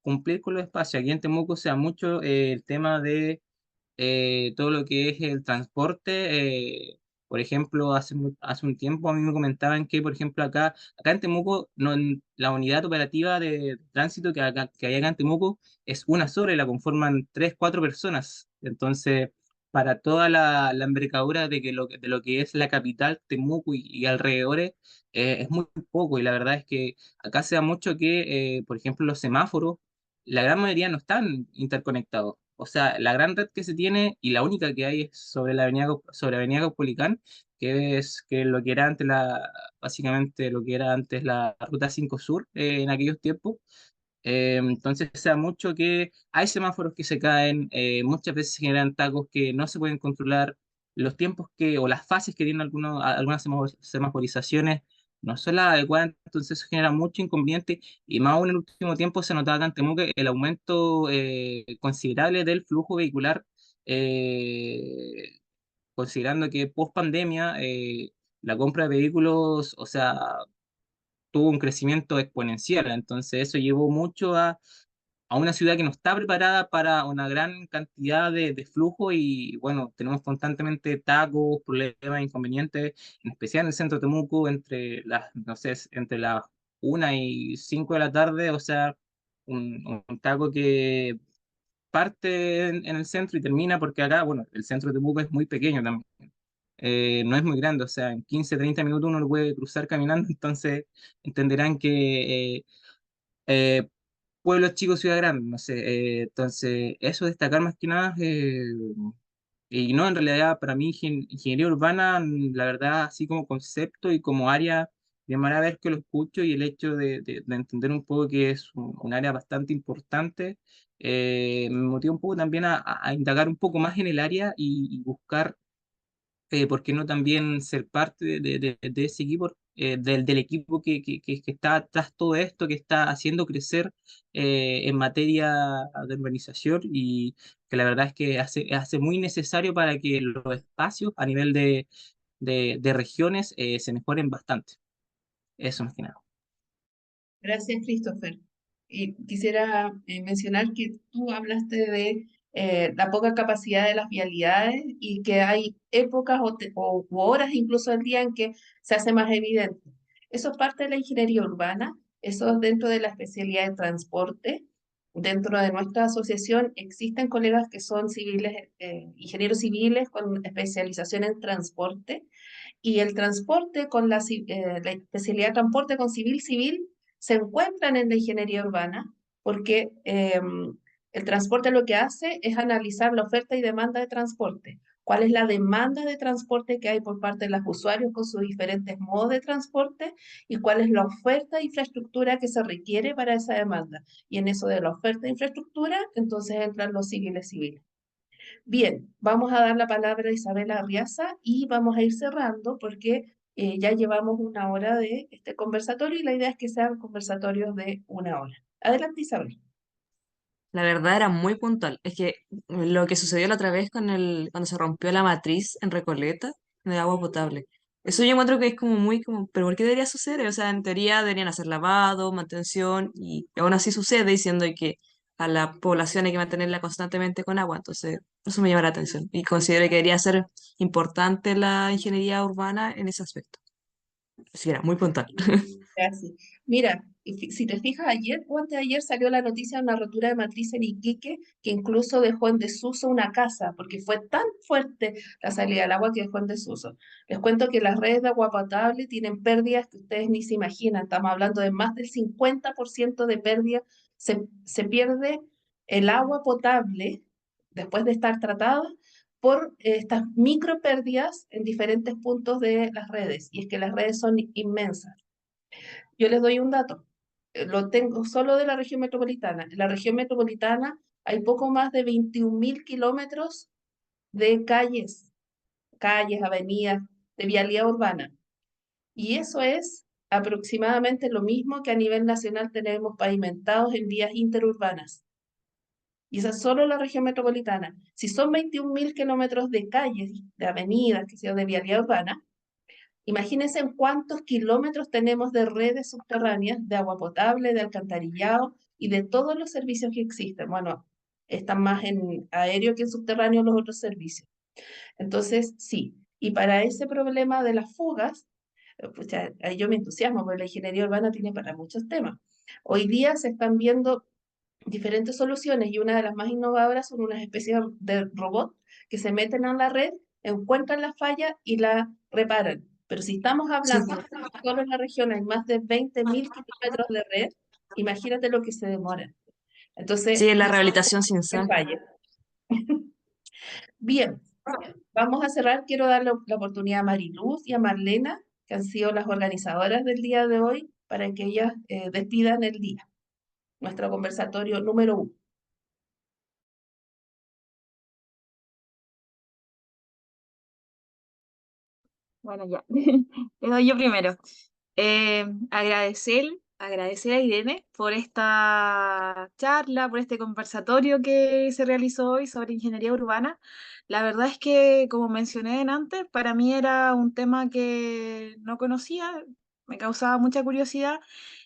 Speaker 7: cumplir con los espacios. Aquí en Temuco se da mucho el tema de todo lo que es el transporte. Por ejemplo, hace un tiempo a mí me comentaban que, por ejemplo, acá en Temuco, no, la unidad operativa de tránsito que hay acá en Temuco es una sola y la conforman tres, cuatro personas. Entonces, para toda la envergadura de lo que es la capital, Temuco y alrededores, es muy poco. Y la verdad es que acá se da mucho que, por ejemplo, los semáforos, la gran mayoría no están interconectados. O sea, la gran red que se tiene y la única que hay es sobre la sobre Avenida Caupolicán, que lo que era antes básicamente lo que era antes la Ruta 5 Sur en aquellos tiempos. Entonces se da mucho que hay semáforos que se caen, muchas veces se generan tacos que no se pueden controlar, los tiempos o las fases que tienen algunas semaforizaciones no son las adecuadas, entonces eso genera mucho inconveniente y más aún en el último tiempo se notaba acá en Temuco el aumento considerable del flujo vehicular, considerando que post pandemia la compra de vehículos, o sea, tuvo un crecimiento exponencial, entonces eso llevó mucho a una ciudad que no está preparada para una gran cantidad de flujo y bueno, tenemos constantemente tacos, problemas, inconvenientes, en especial en el centro de Temuco, no sé, entre las 1 y 5 de la tarde, o sea, un taco que parte en el centro y termina porque acá, bueno, el centro de Temuco es muy pequeño también. No es muy grande, o sea, en 15 30 minutos uno lo puede cruzar caminando, entonces entenderán que eh, pueblos chicos, ciudad grande, no sé. Entonces, eso destacar más que nada. Y no, en realidad, para mí, ingeniería urbana, la verdad, así como concepto y como área, de manera vez que lo escucho y el hecho de entender un poco que es un área bastante importante, me motiva un poco también a indagar un poco más en el área y buscar ¿por qué no también ser parte de ese equipo, del equipo que está tras todo esto, que está haciendo crecer en materia de urbanización y que la verdad es que hace muy necesario para que los espacios a nivel de regiones se mejoren bastante? Eso más que nada.
Speaker 2: Gracias, Christopher. Y quisiera mencionar que tú hablaste de la poca capacidad de las vialidades y que hay épocas u horas incluso del día en que se hace más evidente. Eso es parte de la ingeniería urbana, eso es dentro de la especialidad de transporte. Dentro de nuestra asociación existen colegas que son civiles, ingenieros civiles con especialización en transporte y el transporte con la especialidad de transporte con civil se encuentran en la ingeniería urbana porque el transporte lo que hace es analizar la oferta y demanda de transporte. ¿Cuál es la demanda de transporte que hay por parte de los usuarios con sus diferentes modos de transporte? ¿Y cuál es la oferta de infraestructura que se requiere para esa demanda? Y en eso de la oferta de infraestructura, entonces entran los civiles. Bien, vamos a dar la palabra a Isabela Arriaza y vamos a ir cerrando porque ya llevamos 1 hora de este conversatorio y la idea es que sean conversatorios de 1 hora. Adelante, Isabel.
Speaker 8: La verdad era muy puntual. Es que lo que sucedió la otra vez cuando se rompió la matriz en Recoleta de agua potable. Eso yo encuentro que es como muy como, pero ¿por qué debería suceder? O sea, en teoría deberían hacer lavado, mantención, y aún así sucede diciendo que a la población hay que mantenerla constantemente con agua. Entonces, eso me llama la atención. Y considero que debería ser importante la ingeniería urbana en ese aspecto. Sí, era muy puntual.
Speaker 2: Gracias. Mira, si te fijas, ayer o antes de ayer salió la noticia de una rotura de matriz en Iquique que incluso dejó en desuso una casa, porque fue tan fuerte la salida del agua que dejó en desuso. Les cuento que las redes de agua potable tienen pérdidas que ustedes ni se imaginan. Estamos hablando de más del 50% de pérdida. Se pierde el agua potable después de estar tratada por estas micro pérdidas en diferentes puntos de las redes. Y es que las redes son inmensas. Yo les doy un dato, lo tengo solo de la región metropolitana. En la región metropolitana hay poco más de 21.000 kilómetros de calles. calles, avenidas de vialidad urbana. Y eso es aproximadamente lo mismo que a nivel nacional tenemos pavimentados en vías interurbanas. Y esa es solo la región metropolitana. Si son 21.000 kilómetros de calles, de avenidas, que sea de vialidad urbana, imagínense en cuántos kilómetros tenemos de redes subterráneas de agua potable, de alcantarillado y de todos los servicios que existen. Bueno, están más en aéreo que en subterráneo los otros servicios. Entonces, sí. Y para ese problema de las fugas, pucha, ahí yo me entusiasmo porque la ingeniería urbana tiene para muchos temas. Hoy día se están viendo diferentes soluciones y una de las más innovadoras son unas especies de robots que se meten en la red, encuentran la falla y la reparan. Pero si estamos
Speaker 8: Sí,
Speaker 2: hablando que solo en la región hay más de 20.000 kilómetros de red, imagínate lo que se demora. Entonces,
Speaker 8: sí, la
Speaker 2: no
Speaker 8: rehabilitación sin
Speaker 2: se
Speaker 8: sal.
Speaker 2: falle. Bien, vamos a cerrar. Quiero dar la oportunidad a Mariluz y a Marlena, que han sido las organizadoras del día de hoy, para que ellas despidan el día, nuestro conversatorio número 1.
Speaker 1: Bueno, ya. Le doy yo primero. Agradecer a Irene por esta charla, por este conversatorio que se realizó hoy sobre ingeniería urbana. La verdad es que, como mencioné antes, para mí era un tema que no conocía, me causaba mucha curiosidad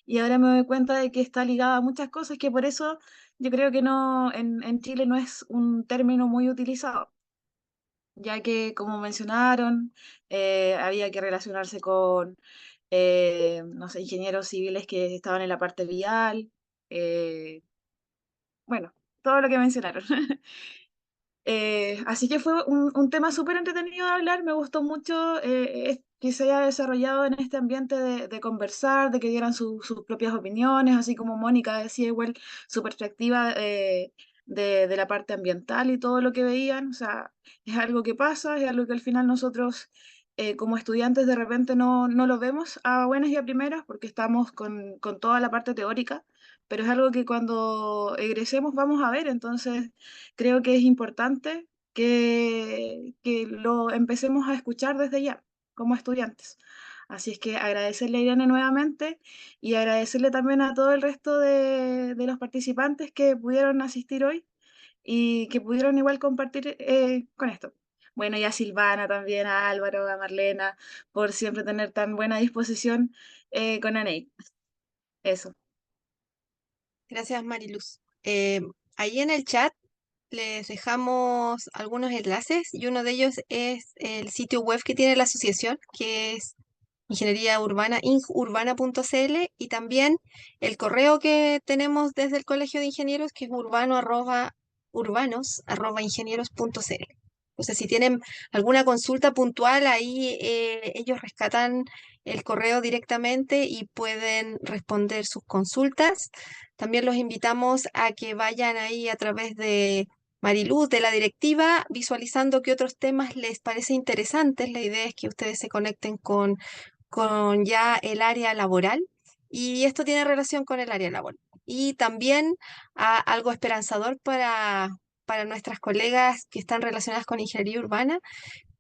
Speaker 1: y ahora me doy cuenta de que está ligada a muchas cosas que por eso yo creo que no, en Chile no es un término muy utilizado, ya que, como mencionaron, había que relacionarse con, no sé, ingenieros civiles que estaban en la parte vial, eh, bueno, todo lo que mencionaron. Así que fue un tema súper entretenido de hablar, me gustó mucho que se haya desarrollado en este ambiente de conversar, de que dieran sus propias opiniones, así como Mónica decía igual su perspectiva de la parte ambiental y todo lo que veían, o sea, es algo que pasa, es algo que al final nosotros como estudiantes de repente no lo vemos a buenas y a primeras porque estamos con toda la parte teórica, pero es algo que cuando egresemos vamos a ver, entonces creo que es importante que lo empecemos a escuchar desde ya, como estudiantes. Así es que agradecerle a Irene nuevamente y agradecerle también a todo el resto de los participantes que pudieron asistir hoy y que pudieron igual compartir con esto. Bueno, y a Silvana también, a Álvaro, a Marlena, por siempre tener tan buena disposición con Aney. Eso.
Speaker 9: Gracias, Mariluz. Ahí en el chat les dejamos algunos enlaces y uno de ellos es el sitio web que tiene la asociación, que es Ingeniería Urbana, ingurbana.cl, y también el correo que tenemos desde el Colegio de Ingenieros, que es urbanos@ingenieros.cl. Entonces, si tienen alguna consulta puntual, ahí ellos rescatan el correo directamente y pueden responder sus consultas. También los invitamos a que vayan ahí a través de Mariluz, de la directiva, visualizando qué otros temas les parece interesantes. La idea es que ustedes se conecten con ya el área laboral, y esto tiene relación con el área laboral. Y también algo esperanzador para nuestras colegas que están relacionadas con ingeniería urbana.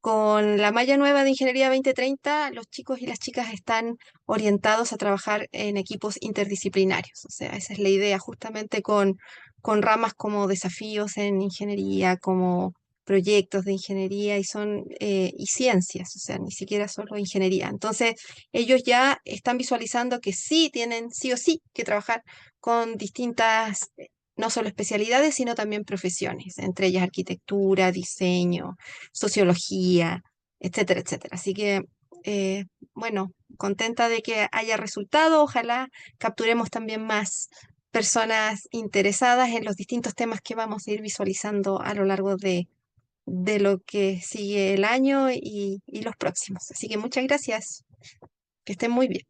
Speaker 9: Con la malla nueva de Ingeniería 2030, los chicos y las chicas están orientados a trabajar en equipos interdisciplinarios. O sea, esa es la idea, justamente con ramas como desafíos en ingeniería, como proyectos de ingeniería y ciencias, o sea, ni siquiera solo ingeniería. Entonces, ellos ya están visualizando que sí tienen sí o sí que trabajar con distintas, no solo especialidades, sino también profesiones, entre ellas arquitectura, diseño, sociología, etcétera, etcétera. Así que, bueno, contenta de que haya resultado. Ojalá capturemos también más personas interesadas en los distintos temas que vamos a ir visualizando a lo largo de lo que sigue el año y los próximos. Así que muchas gracias. Que estén muy bien.